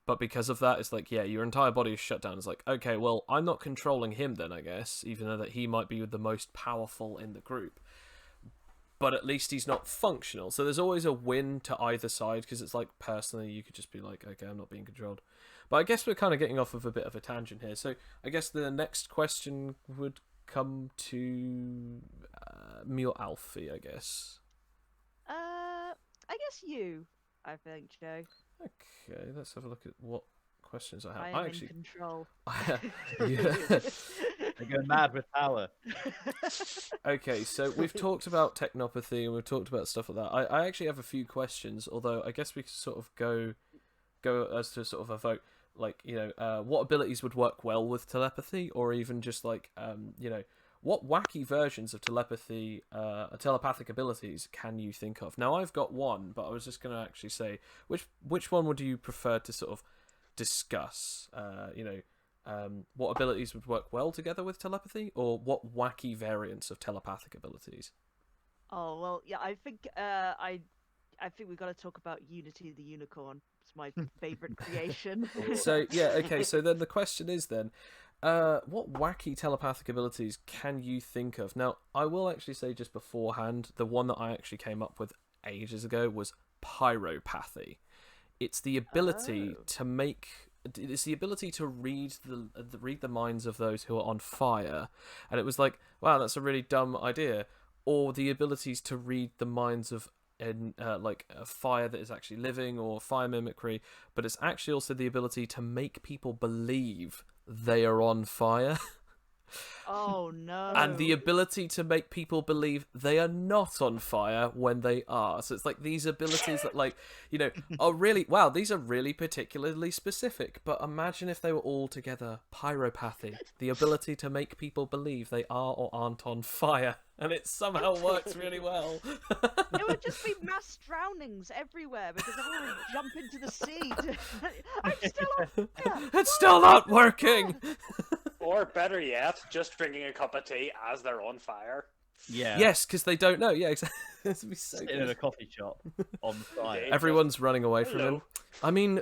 But because of that, it's like, yeah, your entire body is shut down. It's like, okay, well, I'm not controlling him then, I guess, even though that he might be the most powerful in the group. But at least he's not functional. So there's always a win to either side, because it's like, personally, you could just be like, okay, I'm not being controlled. But I guess we're kind of getting off of a bit of a tangent here. So I guess the next question would come to me or Alfie, I guess. I guess you. I think, Joe. Okay, let's have a look at what questions I have. I am in control. Yeah. They're going mad with power. Okay, so we've talked about technopathy and we've talked about stuff like that. I actually have a few questions, although I guess we could sort of go as to sort of a vote, like, what abilities would work well with telepathy, or even just like, what wacky versions of telepathy, telepathic abilities can you think of? Now, I've got one, but I was just going to actually say, which one would you prefer to sort of discuss? What abilities would work well together with telepathy, or what wacky variants of telepathic abilities? Oh well, yeah. I think I think we've got to talk about Unity the Unicorn. It's my favorite creation. So yeah, okay. So then the question is then, what wacky telepathic abilities can you think of? Now, I will actually say just beforehand, the one that I actually came up with ages ago was pyropathy. It's the ability to make. It's the ability to read the minds of those who are on fire, and it was like, wow, that's a really dumb idea. Or the abilities to read the minds of like a fire that is actually living, or fire mimicry, but it's actually also the ability to make people believe they are on fire. Oh no! And the ability to make people believe they are not on fire when they are. So it's like these abilities that, like, are really, wow, these are really particularly specific. But imagine if they were all together. Pyropathy, the ability to make people believe they are or aren't on fire. And it somehow works really well. It would just be mass drownings everywhere because everyone would jump into the sea. I'm still on fire! It's still not working! Or better yet, just drinking a cup of tea as they're on fire. Yeah. Yes, because they don't know. Yeah, exactly. This would be so Sitting in a coffee shop on fire. Everyone's running away from him. Hello. I mean,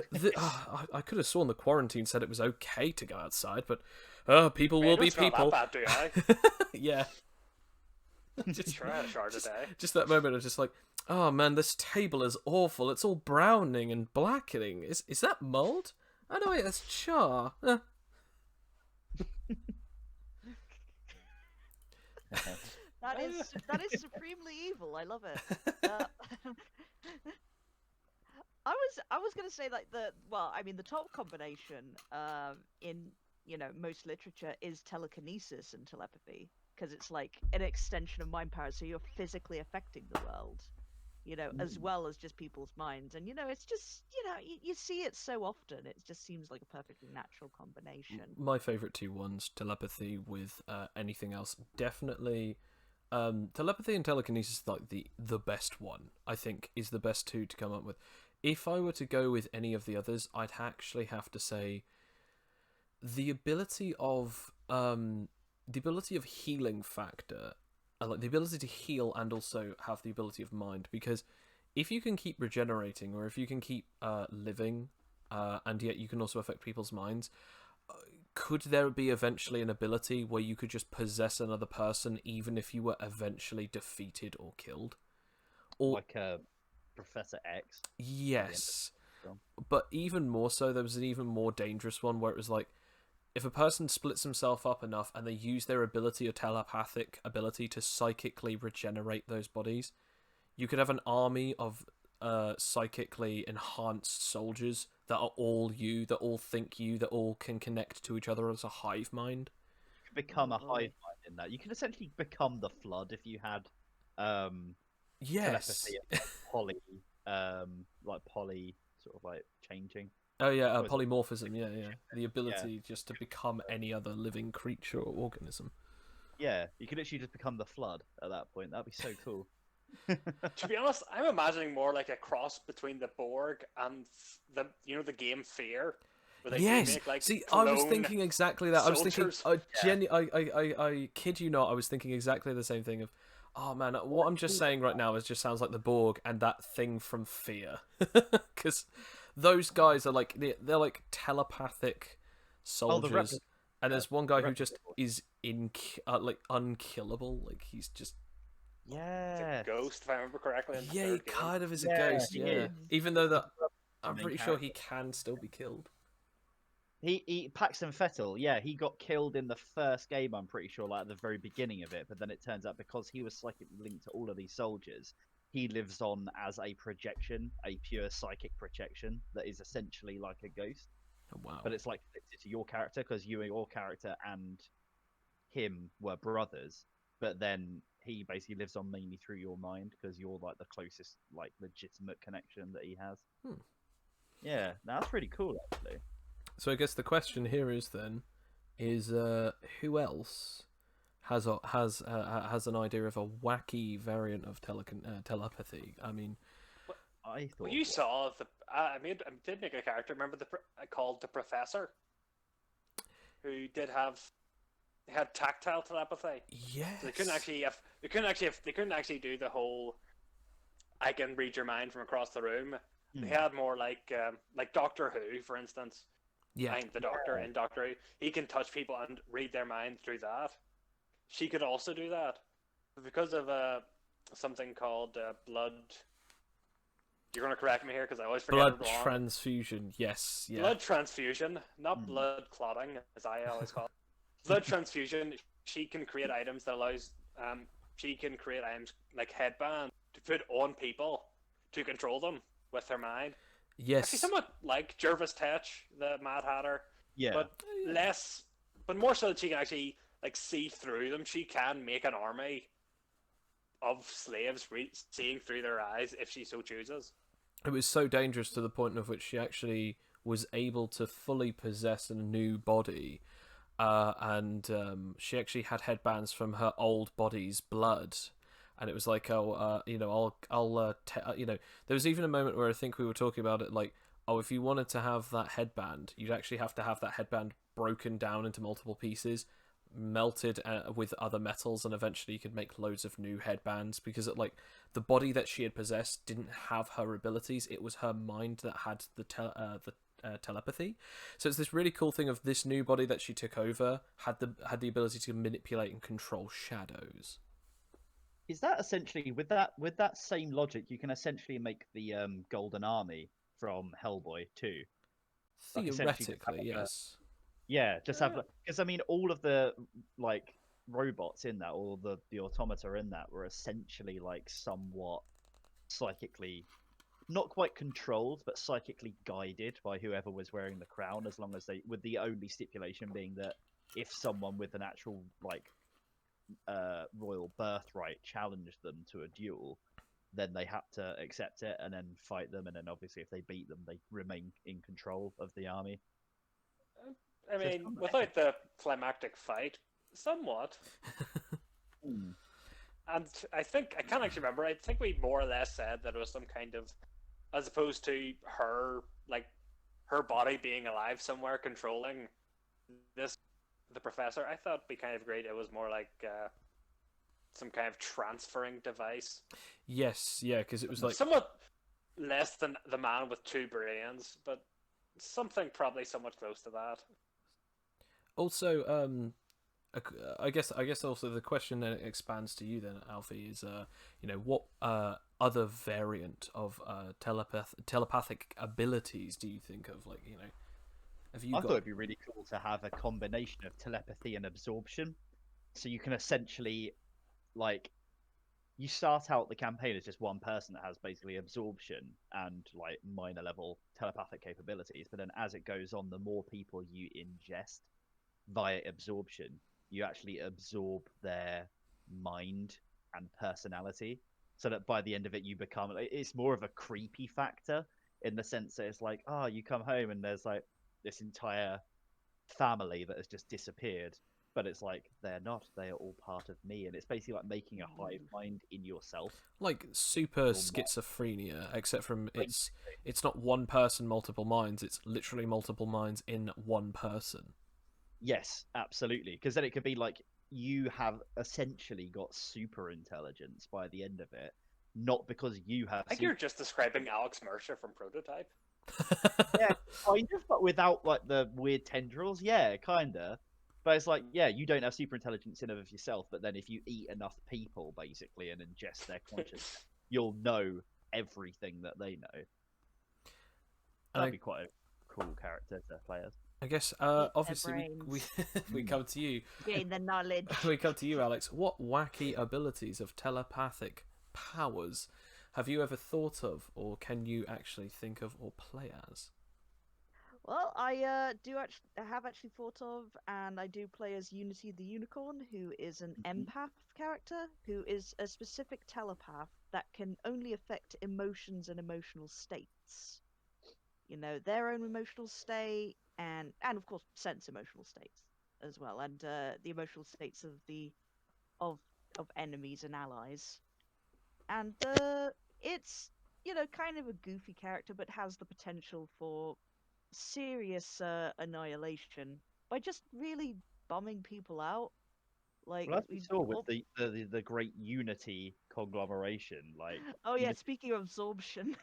I could have sworn the quarantine said it was okay to go outside, but people will be people. Not that bad, do I? Yeah. Just Try a shard a day. Just that moment of just like, oh man, this table is awful. It's all browning and blackening. Is that mold? Oh no, wait, that's char. That is supremely evil. I love it. I was gonna say like the top combination in most literature is telekinesis and telepathy, because it's like an extension of mind power, so you're physically affecting the world, as well as just people's minds. And it's just you see it so often, it just seems like a perfectly natural combination. My favorite two ones, telepathy with anything else, definitely. Telepathy and telekinesis, like the best one, I think, is the best two to come up with. If I were to go with any of the others, I'd actually have to say the ability of healing factor, like the ability to heal and also have the ability of mind. Because if you can keep regenerating, or if you can keep living, and yet you can also affect people's minds, could there be eventually an ability where you could just possess another person even if you were eventually defeated or killed? Or like Professor X. yes, but even more so, there was an even more dangerous one where it was like, if a person splits himself up enough and they use their ability or telepathic ability to psychically regenerate those bodies, you could have an army of psychically enhanced soldiers that are all you, that all think you, that all can connect to each other as a hive mind. You could become a hive mind in that. You could essentially become the Flood if you had yes, telepathy, poly sort of like changing. Oh yeah, polymorphism. Yeah. The ability just to become any other living creature or organism. Yeah, you could literally just become the Flood at that point. That'd be so cool. To be honest, I'm imagining more like a cross between the Borg and the game Fear. Where they Yes. make, like, See, I was thinking exactly that. soldiers. I was thinking, I kid you not, I was thinking exactly the same thing of, oh man, what I'm just saying right now just sounds like the Borg and that thing from Fear, because those guys are like they're like telepathic soldiers, and there's one guy who just is unkillable, like he's just. Yeah, a ghost, if I remember correctly. Yeah, he kind of is a ghost. Yeah, even though I'm pretty sure he can still be killed. He Paxton Fettel, yeah, he got killed in the first game, I'm pretty sure, like at the very beginning of it. But then it turns out because he was psychically linked to all of these soldiers, he lives on as a projection, a pure psychic projection that is essentially like a ghost. Oh, wow. But it's like connected to your character because you and your character and him were brothers. But then he basically lives on mainly through your mind because you're like the closest, like legitimate connection that he has. Yeah, that's really cool actually. So I guess the question here is then, who else has an idea of a wacky variant of telepathy? I mean, I thought. Well, you saw the. I did make a character. Remember called the Professor, who had tactile telepathy. yes, So they couldn't actually do the whole. I can read your mind from across the room. They had more like Doctor Who, for instance. yeah, I'm the Doctor in Doctor Who. He can touch people and read their mind through that. She could also do that, but because of something called blood. You're going to correct me here because I always forget blood it wrong. transfusion. Yes, yeah, Blood transfusion, not blood clotting, as I always call it. Blood transfusion. She can create items that allows. She can create items like headbands to put on people to control them with her mind. yes. Actually, somewhat like Jervis Tetch, the Mad Hatter, Yeah. but less, but more so that she can actually like see through them. She can make an army of slaves seeing through their eyes if she so chooses. It was so dangerous to the point of which she actually was able to fully possess a new body, and she actually had headbands from her old body's blood. And it was like, there was even a moment where I think we were talking about it, like, oh, if you wanted to have that headband, you'd actually have to have that headband broken down into multiple pieces, melted with other metals, and eventually you could make loads of new headbands, because the body that she had possessed didn't have her abilities. It was her mind that had the telepathy. So it's this really cool thing of this new body that she took over had the ability to manipulate and control shadows. Is that essentially with that same logic, you can essentially make the Golden Army from Hellboy too? Like, essentially just Theoretically, have, yes. Yeah, just have because I mean all of the like robots in that, all the automata in that were essentially like somewhat psychically, not quite controlled, but psychically guided by whoever was wearing the crown, as long as with the only stipulation being that if someone with an actual like royal birthright challenged them to a duel, then they had to accept it and then fight them, and then obviously if they beat them, they remain in control of the army. I mean, without the climactic fight, somewhat. And I can't actually remember. I think we more or less said that it was some kind of, as opposed to her, like, her body being alive somewhere controlling the professor. I thought it'd be kind of great. It was more like some kind of transferring device. Yes, yeah, because it was like somewhat less than the man with two brains, but something probably somewhat close to that. also, I guess also the question then expands to you then, Alfie, is what other variant of telepathic abilities do you think of? Like, have you I got? thought it'd be really cool to have a combination of telepathy and absorption, so you can essentially, like, you start out the campaign as just one person that has basically absorption and like minor level telepathic capabilities, but then as it goes on, the more people you ingest via absorption, you actually absorb their mind and personality, so that by the end of it you become, it's more of a creepy factor in the sense that it's like, oh, you come home and there's like this entire family that has just disappeared, but it's like they are all part of me, and it's basically like making a hive mind in yourself, Like super schizophrenia, except from it's not one person, multiple minds. It's literally multiple minds in one person. Yes, absolutely, because then it could be like you have essentially got super intelligence by the end of it, not because you have I think you're just describing Alex Mercer from Prototype. yeah, kind of, but without like the weird tendrils. Yeah, kinda. But it's like, yeah, you don't have super intelligence in and of yourself, but then if you eat enough people, basically, and ingest their consciousness, you'll know everything that they know. That'd be quite a cool character to play as. I guess their obviously we brains. we come to you. Gain the knowledge. We come to you, Alex. What wacky abilities of telepathic powers have you ever thought of, or can you actually think of or play as? Well, I have actually thought of, and I do play as Unity the Unicorn, who is an empath character, who is a specific telepath that can only affect emotions and emotional states. You know, their own emotional state, and of course sense emotional states as well, and the emotional states of the of of enemies and allies. And it's kind of a goofy character, but has the potential for serious annihilation by just really bombing people out. Like Well, as we we, saw with oh, the great Unity conglomeration, like oh yeah, Unity speaking of absorption,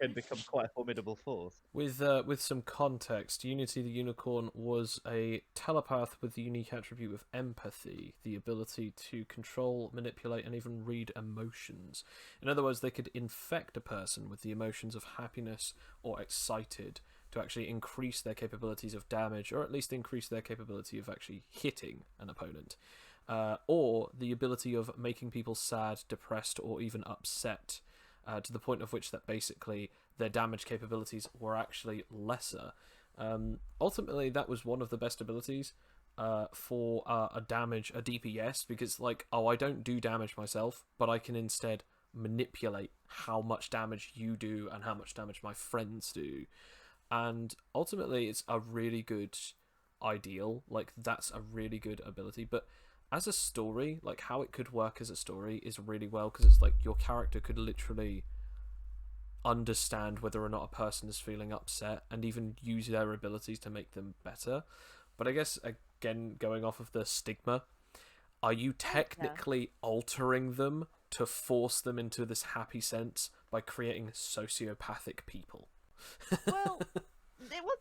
can become quite a formidable force. With some context, Unity the Unicorn was a telepath with the unique attribute of empathy, the ability to control, manipulate, and even read emotions. In other words, they could infect a person with the emotions of happiness or excited to actually increase their capabilities of damage, or at least increase their capability of actually hitting an opponent. Or the ability of making people sad, depressed, or even upset, to the point of which that basically their damage capabilities were actually lesser. Ultimately, that was one of the best abilities for a DPS, because like, oh, I don't do damage myself, but I can instead manipulate how much damage you do and how much damage my friends do. And ultimately, it's a really good ideal. Like, that's a really good ability, but as a story, like how it could work as a story is really well, because it's like your character could literally understand whether or not a person is feeling upset and even use their abilities to make them better. But I guess, again, going off of the stigma, are you technically altering them to force them into this happy sense by creating sociopathic people? well,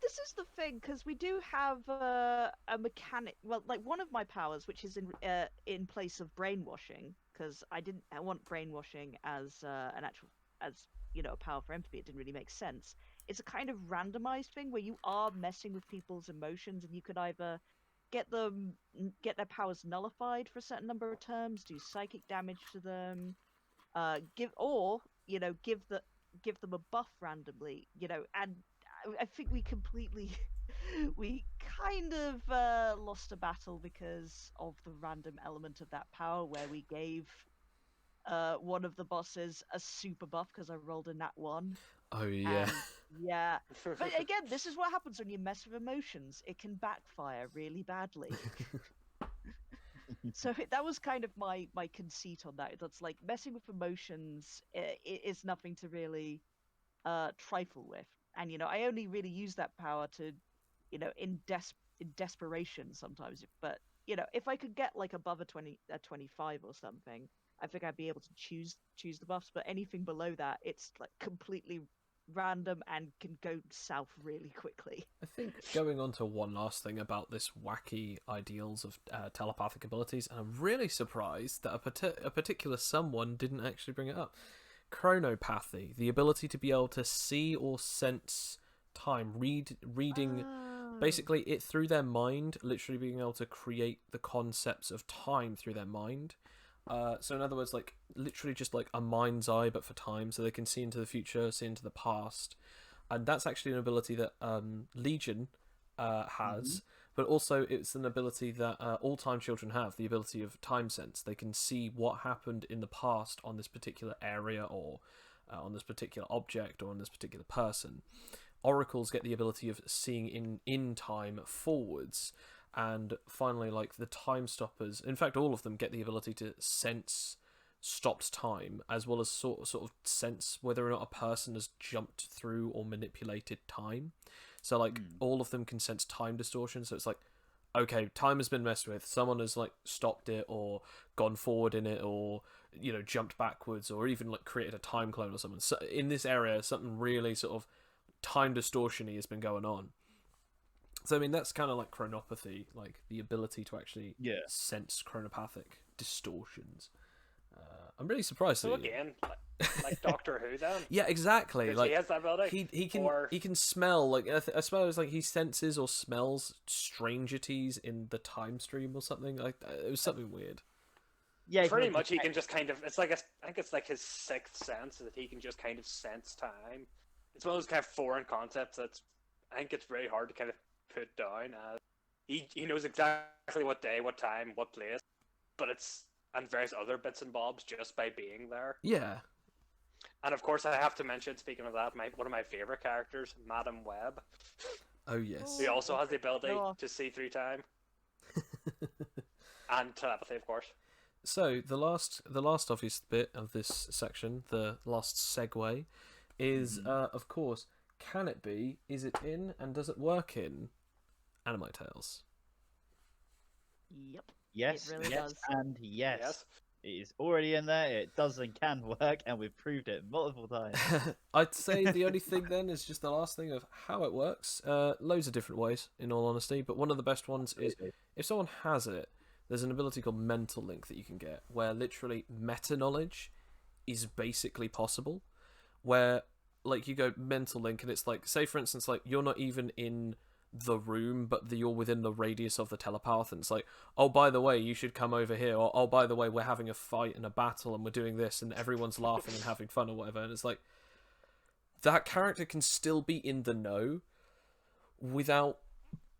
this is the thing, because we do have a mechanic. Well, like one of my powers, which is in place of brainwashing, because I want brainwashing as an actual as a power for empathy. It didn't really make sense. It's a kind of randomized thing where you are messing with people's emotions, and you could either get their powers nullified for a certain number of terms, do psychic damage to them, give them a buff randomly, and I think we completely we kind of lost a battle because of the random element of that power, where we gave one of the bosses a super buff because I rolled a nat 1. Oh yeah. And yeah, but again, this is what happens when you mess with emotions. It can backfire really badly. So that was kind of my conceit on that. That's like messing with emotions is nothing to really trifle with. And I only really use that power to, in desperation sometimes. But if I could get like above a 25 or something, I think I'd be able to choose the buffs. But anything below that, it's like completely random and can go south really quickly. I think going on to one last thing about this wacky ideals of telepathic abilities, and I'm really surprised that a particular someone didn't actually bring it up. Chronopathy, the ability to be able to see or sense time, reading basically it through their mind, literally being able to create the concepts of time through their mind. So in other words, like literally just like a mind's eye, but for time, so they can see into the future, see into the past, and that's actually an ability that Legion has, but also it's an ability that all time children have, the ability of time sense. They can see what happened in the past on this particular area, or on this particular object, or on this particular person. Oracles get the ability of seeing in time forwards. And finally, like the time stoppers, in fact all of them get the ability to sense stopped time, as well as sort of sense whether or not a person has jumped through or manipulated time. So like all of them can sense time distortion. So it's like, okay, time has been messed with, someone has like stopped it or gone forward in it, or jumped backwards, or even like created a time clone or something. So in this area, something really sort of time distortion-y has been going on. So I mean, that's kind of like chronopathy, like the ability to actually sense chronopathic distortions. I'm really surprised. So again, like Doctor Who then. Yeah, exactly. 'Cause Like he has that ability. he can smell, like I suppose, like he senses or smells strangities in the time stream or something. Like it was something weird. Yeah, Pretty much, he can just kind of. It's like I think it's like his sixth sense that he can just kind of sense time. It's one of those kind of foreign concepts that's I think it's very hard to kind of put down. As he knows exactly what day, what time, what place, but it's and various other bits and bobs just by being there. Yeah. And of course, I have to mention, speaking of that, one of my favorite characters, Madam Web, Oh yes. who also has the ability No. to see through time and telepathy, of course. So the last obvious bit of this section, the last segue, is of course, can it be? Is it in? And does it work in Animite Tales? Yep. Yes, It really yes, does. and yes. Yes. It is already in there. It does and can work, and we've proved it multiple times. I'd say the only thing then is just the last thing of how it works. Loads of different ways, in all honesty, but one of the best ones is if someone has it, there's an ability called Mental Link that you can get, where literally meta knowledge is basically possible. Where like you go Mental Link, and it's like, say for instance, like you're not even in the room, but you're within the radius of the telepath, and it's like, oh, by the way, you should come over here, or oh, by the way, we're having a fight and a battle and we're doing this, and everyone's laughing and having fun or whatever, and it's like that character can still be in the know without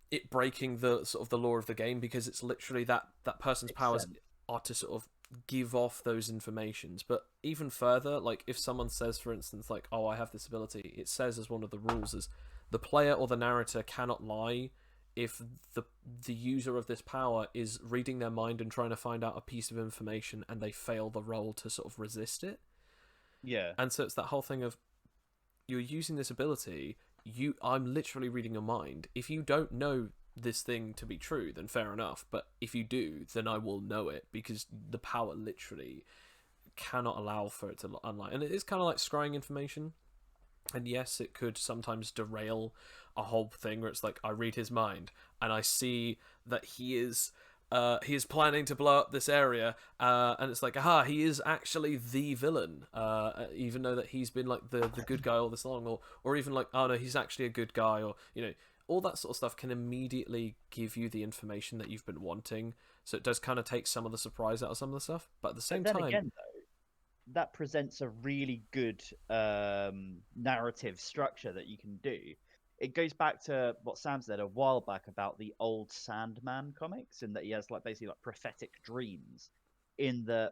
it breaking the sort of the law of the game, because it's literally that person's powers are to sort of give off those informations. But even further, like if someone says, for instance, like, oh, I have this ability, it says as one of the rules is the player or the narrator cannot lie if the user of this power is reading their mind and trying to find out a piece of information and they fail the roll to sort of resist it. Yeah. And so it's that whole thing of you're using this ability, I'm literally reading your mind. If you don't know this thing to be true, then fair enough, but if you do, then I will know it, because the power literally cannot allow for it to unlie. And it is kind of like scrying information. And yes, it could sometimes derail a whole thing where it's like, I read his mind and I see that he is planning to blow up this area, and it's like, aha, he is actually the villain, even though that he's been like the good guy all this long, or even like, oh no, he's actually a good guy, or all that sort of stuff can immediately give you the information that you've been wanting. So it does kind of take some of the surprise out of some of the stuff, but at the same time, Again, though, that presents a really good narrative structure that you can do. It goes back to what Sam said a while back about the old Sandman comics, and that he has like basically like prophetic dreams. In the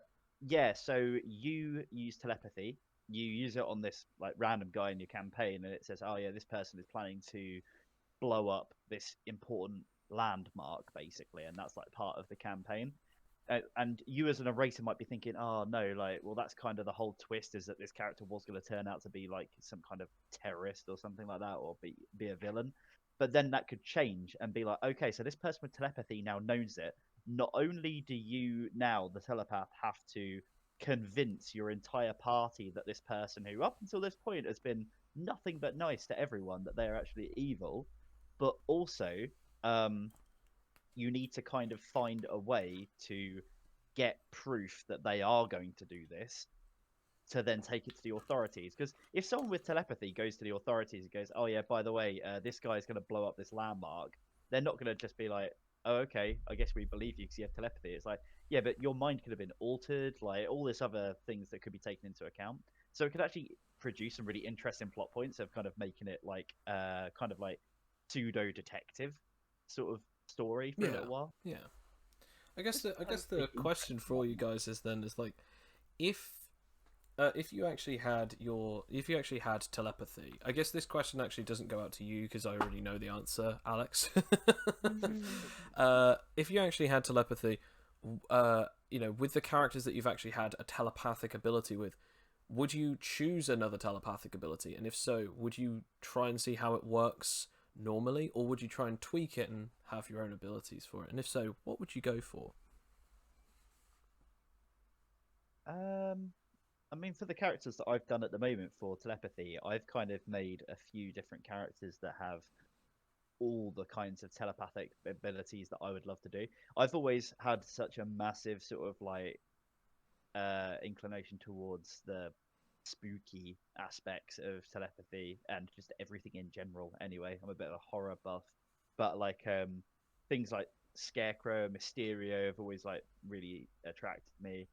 so you use telepathy, you use it on this like random guy in your campaign, and it says, oh yeah, this person is planning to blow up this important landmark, basically, and that's like part of the campaign. And you as a narrator might be thinking, oh no, like, well, that's kind of the whole twist, is that this character was going to turn out to be like some kind of terrorist or something like that, or be a villain. But then that could change and be like, okay, so this person with telepathy now knows it. Not only do you now, the telepath, have to convince your entire party that this person who up until this point has been nothing but nice to everyone, that they are actually evil, but also you need to kind of find a way to get proof that they are going to do this, to then take it to the authorities. Because if someone with telepathy goes to the authorities and goes, oh yeah, by the way, this guy's going to blow up this landmark, they're not going to just be like, oh okay, I guess we believe you because you have telepathy. It's like, yeah, but your mind could have been altered, like all this other things that could be taken into account. So it could actually produce some really interesting plot points of kind of making it like kind of like pseudo detective sort of story for a little while. Yeah. I guess the question for all you guys is like, if you actually had telepathy, I guess this question actually doesn't go out to you because I already know the answer, Alex. If you actually had telepathy, with the characters that you've actually had a telepathic ability with, would you choose another telepathic ability? And if so, would you try and see how it works normally, or would you try and tweak it and have your own abilities for it? And if so, what would you go for? I mean, for the characters that I've done at the moment for telepathy, I've kind of made a few different characters that have all the kinds of telepathic abilities that I would love to do. I've always had such a massive sort of like inclination towards the spooky aspects of telepathy and just everything in general. Anyway, I'm a bit of a horror buff, but like things like Scarecrow, Mysterio have always like really attracted me.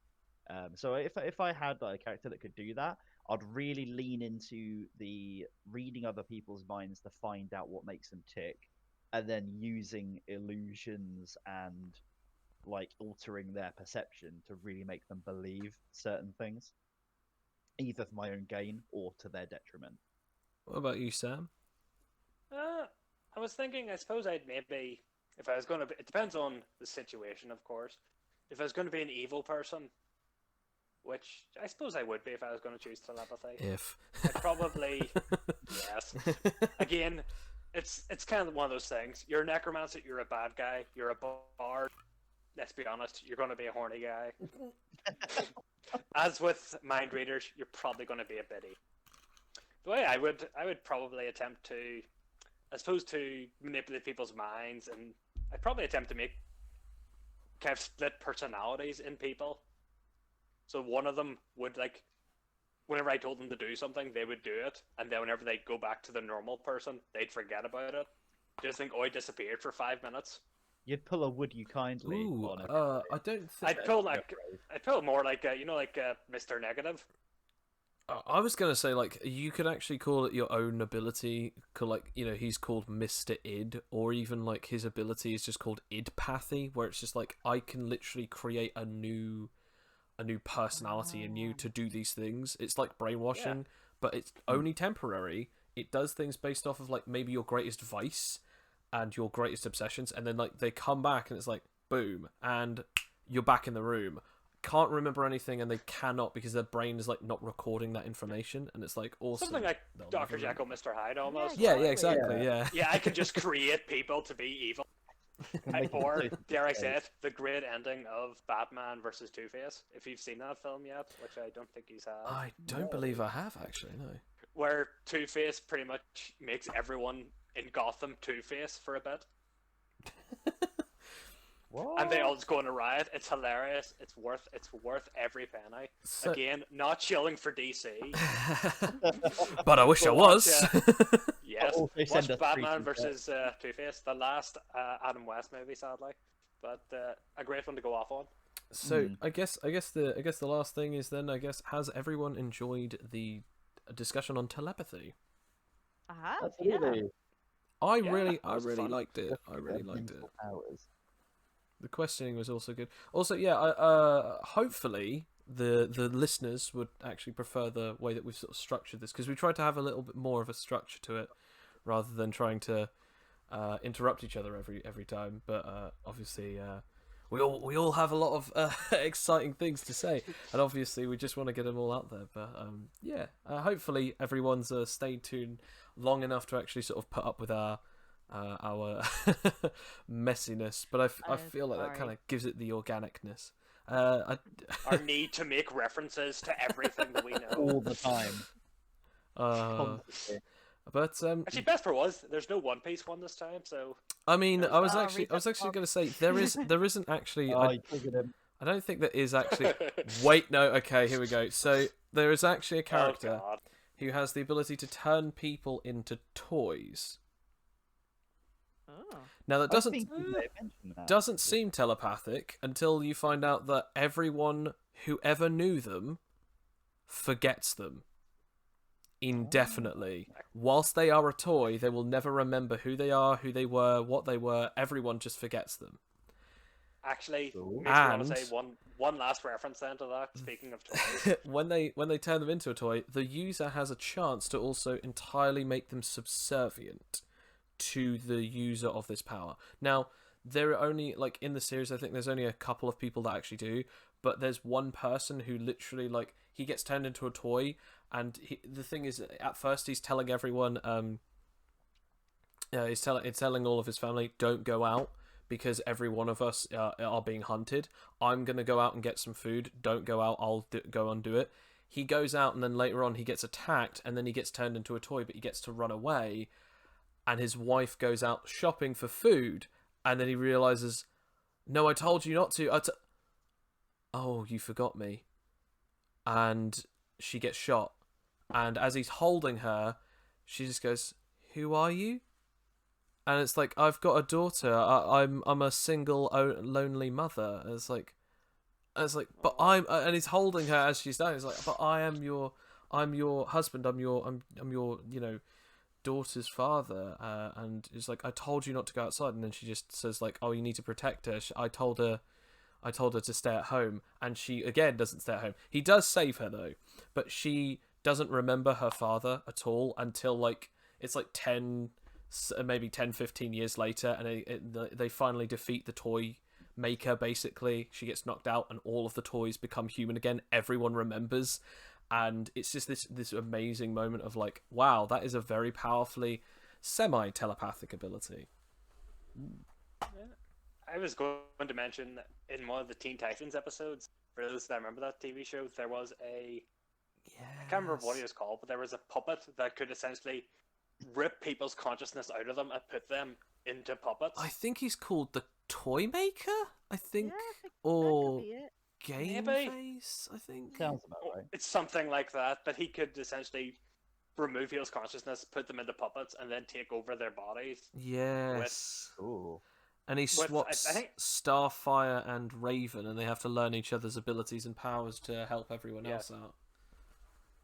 So if I had like a character that could do that, I'd really lean into the reading other people's minds to find out what makes them tick, and then using illusions and like altering their perception to really make them believe certain things, either for my own gain or to their detriment. What about you, Sam? I was thinking, I suppose I'd maybe, if I was going to be, it depends on the situation, of course. If I was going to be an evil person, which I suppose I would be if I was going to choose telepathy, If. I'd probably, yes. Again, it's kind of one of those things. You're a necromancer, you're a bad guy, you're a bard. Let's be honest, you're going to be a horny guy. As with mind readers, you're probably going to be a biddy. The way I would probably attempt to, I suppose, to manipulate people's minds, and I'd probably attempt to make kind of split personalities in people. So one of them would, like, whenever I told them to do something, they would do it, and then whenever they'd go back to the normal person, they'd forget about it. Just think, oh, I disappeared for 5 minutes. You'd pull a would you kindly Ooh, on it. I don't think. I'd pull more like, Mr. Negative. I was gonna say, like, you could actually call it your own ability. Like, he's called Mr. Id, or even like his ability is just called Idpathy, where it's just like I can literally create a new personality in you to do these things. It's like brainwashing, but it's only temporary. It does things based off of like maybe your greatest vice and your greatest obsessions, and then like they come back and it's like boom, and you're back in the room. Can't remember anything, and they cannot because their brain is like not recording that information, and it's like awesome. Something like Dr. Jekyll, Mr. Hyde, almost. Yeah, exactly. Yeah. Yeah, I can just create people to be evil. Or, dare I say it, the great ending of Batman versus Two-Face, if you've seen that film yet, which I don't think you've had. I don't believe I have, actually, no. Where Two-Face pretty much makes everyone in Gotham Two-Face for a bit. What? And they all just go on a riot. It's hilarious. It's worth every penny. So... Again, not shilling for DC. But I wish I was. Yes, watch Batman versus Two-Face, the last Adam West movie, sadly, but a great one to go off on. So I guess the last thing is then, has everyone enjoyed the discussion on telepathy? I have. Absolutely. Yeah. I Yeah, really it was fun. liked it. I really liked it. Powers. The questioning was also good. Also, hopefully the listeners would actually prefer the way that we've sort of structured this, because we tried to have a little bit more of a structure to it rather than trying to interrupt each other every time. But obviously, we all have a lot of exciting things to say, and obviously we just want to get them all out there. But hopefully everyone's stayed tuned long enough to actually sort of put up with our messiness, but I feel like that kind of gives it the organicness. Our need to make references to everything that we know all the time. But actually, best for was there's no One Piece one this time, so I mean, I was actually going to say there isn't actually. I don't think there is actually. Wait, no. Okay, here we go. So there is actually a character who has the ability to turn people into toys. Now that doesn't seem telepathic until you find out that everyone who ever knew them forgets them indefinitely. Whilst they are a toy, they will never remember who they are, who they were, what they were. Everyone just forgets them. Actually, makes me want to say one last reference then to that. Speaking of toys, when they turn them into a toy, the user has a chance to also entirely make them subservient to the user of this power. Now, there are only, like, in the series, I think there's only a couple of people that actually do, but there's one person who literally, like, he gets turned into a toy, and the thing is, at first he's telling everyone, he's telling all of his family, don't go out, because every one of us are being hunted. I'm going to go out and get some food. Don't go out, I'll go and do it. He goes out, and then later on he gets attacked, and then he gets turned into a toy, but he gets to run away, and his wife goes out shopping for food, and then he realizes, no, I told you not to. Oh, you forgot me. and she gets shot. And as he's holding her, she just goes, "Who are you?" And it's like, "I've got a daughter. I'm a single, lonely mother." And it's like, "But I'm," and he's holding her as she's dying. He's like, "But I'm your husband. I'm your daughter's father." And it's like, "I told you not to go outside." And then she just says like, "Oh, you need to protect her. I told her to stay at home," and she again doesn't stay at home. He does save her though, but she doesn't remember her father at all until like it's like 15 years later, and they finally defeat the toy maker. Basically, she gets knocked out and all of the toys become human again. Everyone remembers, and it's just this amazing moment of like, wow, that is a very powerfully semi-telepathic ability. I was going to mention in one of the Teen Titans episodes, for those that remember that TV show, there was I can't remember what it was called, but there was a puppet that could essentially rip people's consciousness out of them and put them into puppets. I think he's called the Toy Maker. I think, Yeah, I think or that could be it. Game Maybe. Face. I think. Sounds about right. It's something like that, but he could essentially remove people's consciousness, put them into puppets, and then take over their bodies. Yes. Ooh. And he swaps I think- Starfire and Raven, and they have to learn each other's abilities and powers to help everyone Yeah. else out.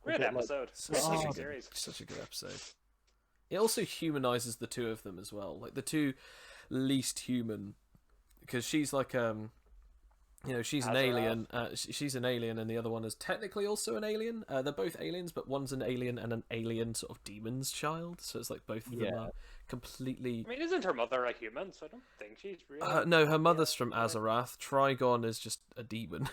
Great bit like- episode. Such, Great a TV good, series. such a good episode. It also humanizes the two of them as well, like the two least human, because she's like she's an Azarath. alien. She's an alien, and the other one is technically also an alien. They're both aliens, but one's an alien and an alien sort of demon's child. So it's like both of them are completely. I mean, isn't her mother a human? So I don't think she's really. No, her mother's from Azarath. Trigon is just a demon.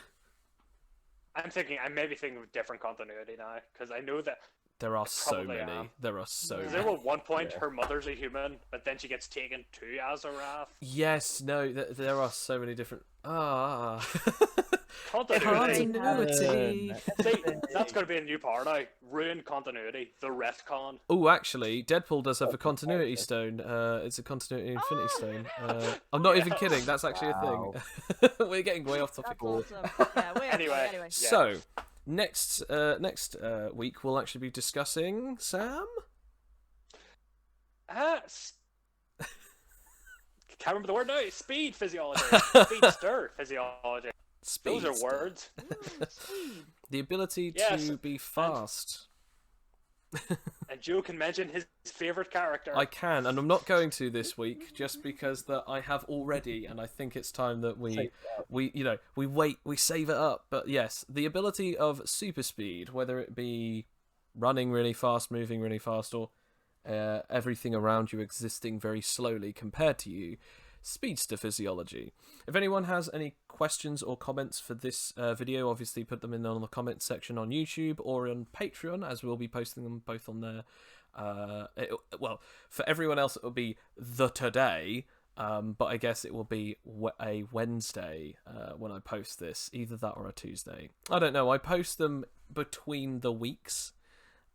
I'm maybe thinking of different continuity now, because I know that There are so probably many. am. There are so Yeah. there many. at one point her mother's a human, but then she gets taken to Azarath. Yes, no, there are so many different. Continuity. Continuity. See, that's going to be a new part now. Ruined continuity. The retcon. Oh, actually, Deadpool does have a continuity stone. It's a continuity infinity stone. I'm not even kidding. That's actually a thing. We're getting way off topic. That's awesome. Yeah, Anyway. So, next week we'll actually be discussing Sam. Can't remember the word now. Speed physiology. Speedster physiology. Those are Speedster. words. Speed. The ability Yes, to be fast. And Joe can mention his favorite character. I can, and I'm not going to this week just because that I have already, and I think it's time that we save it up. But yes, the ability of super speed, whether it be running really fast, moving really fast, or everything around you existing very slowly compared to you, speedster physiology. If anyone has any questions or comments for this video, obviously put them in on the comment section on YouTube or on Patreon, as we'll be posting them both on there. For everyone else it will be the today, but I guess it will be a Wednesday when I post this, either that or a Tuesday. I don't know, I post them between the weeks,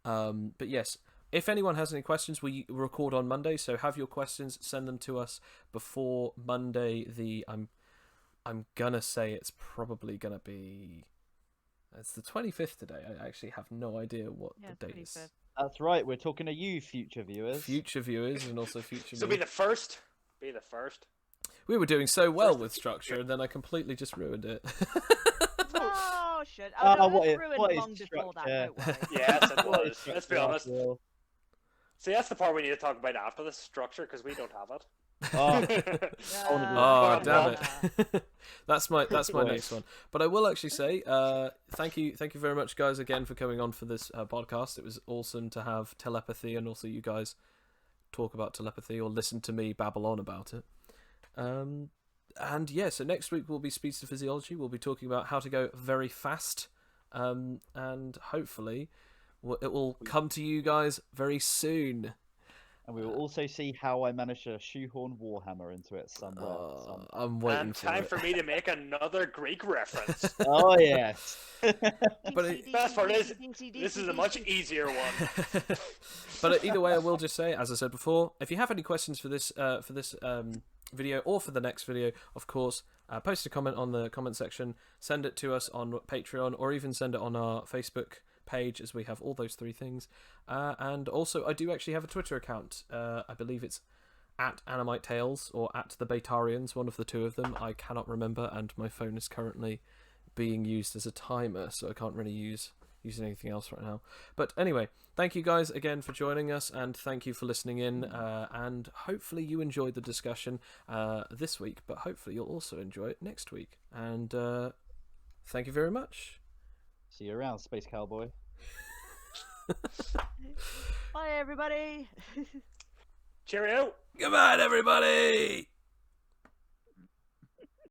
but yes, if anyone has any questions, we record on Monday, so have your questions, send them to us before Monday. I'm gonna say it's probably gonna be. It's the 25th today. I actually have no idea what the date is. 25th. That's right. We're talking to you, future viewers. Future viewers and also future. So me. be the first. Be the first. We were doing so well with structure, and then I completely just ruined it. Oh shit! Oh, Oh, no, what it is- was ruined what is long before that. structure? Don't worry. Yes, it What was. is Let's be structure, honest. Will? See, that's the part we need to talk about after the structure, because we don't have it. Oh, Oh, Yeah. damn it! that's my Boy. next one. But I will actually say, thank you very much, guys, again for coming on for this podcast. It was awesome to have telepathy, and also you guys talk about telepathy or listen to me babble on about it. And yeah, so next week will be Speedster Physiology. We'll be talking about how to go very fast, and hopefully it will come to you guys very soon. and we will also see how I managed to shoehorn Warhammer into it somewhere. I'm waiting And for time it. for me to make another Greek reference. Oh yes. But Best part is, this is a much easier one. But either way, I will just say, as I said before, if you have any questions for this video or for the next video, of course, post a comment on the comment section, send it to us on Patreon, or even send it on our Facebook page, as we have all those three things. And also, I do actually have a Twitter account. I believe it's at Animite Tales or at the Betarians, one of the two of them. I cannot remember, and my phone is currently being used as a timer, so I can't really use anything else right now. But anyway, thank you guys again for joining us, and thank you for listening in, and hopefully you enjoyed the discussion this week, but hopefully you'll also enjoy it next week. And thank you very much. See you around, Space Cowboy. Bye, everybody. Cheerio! Goodbye, everybody!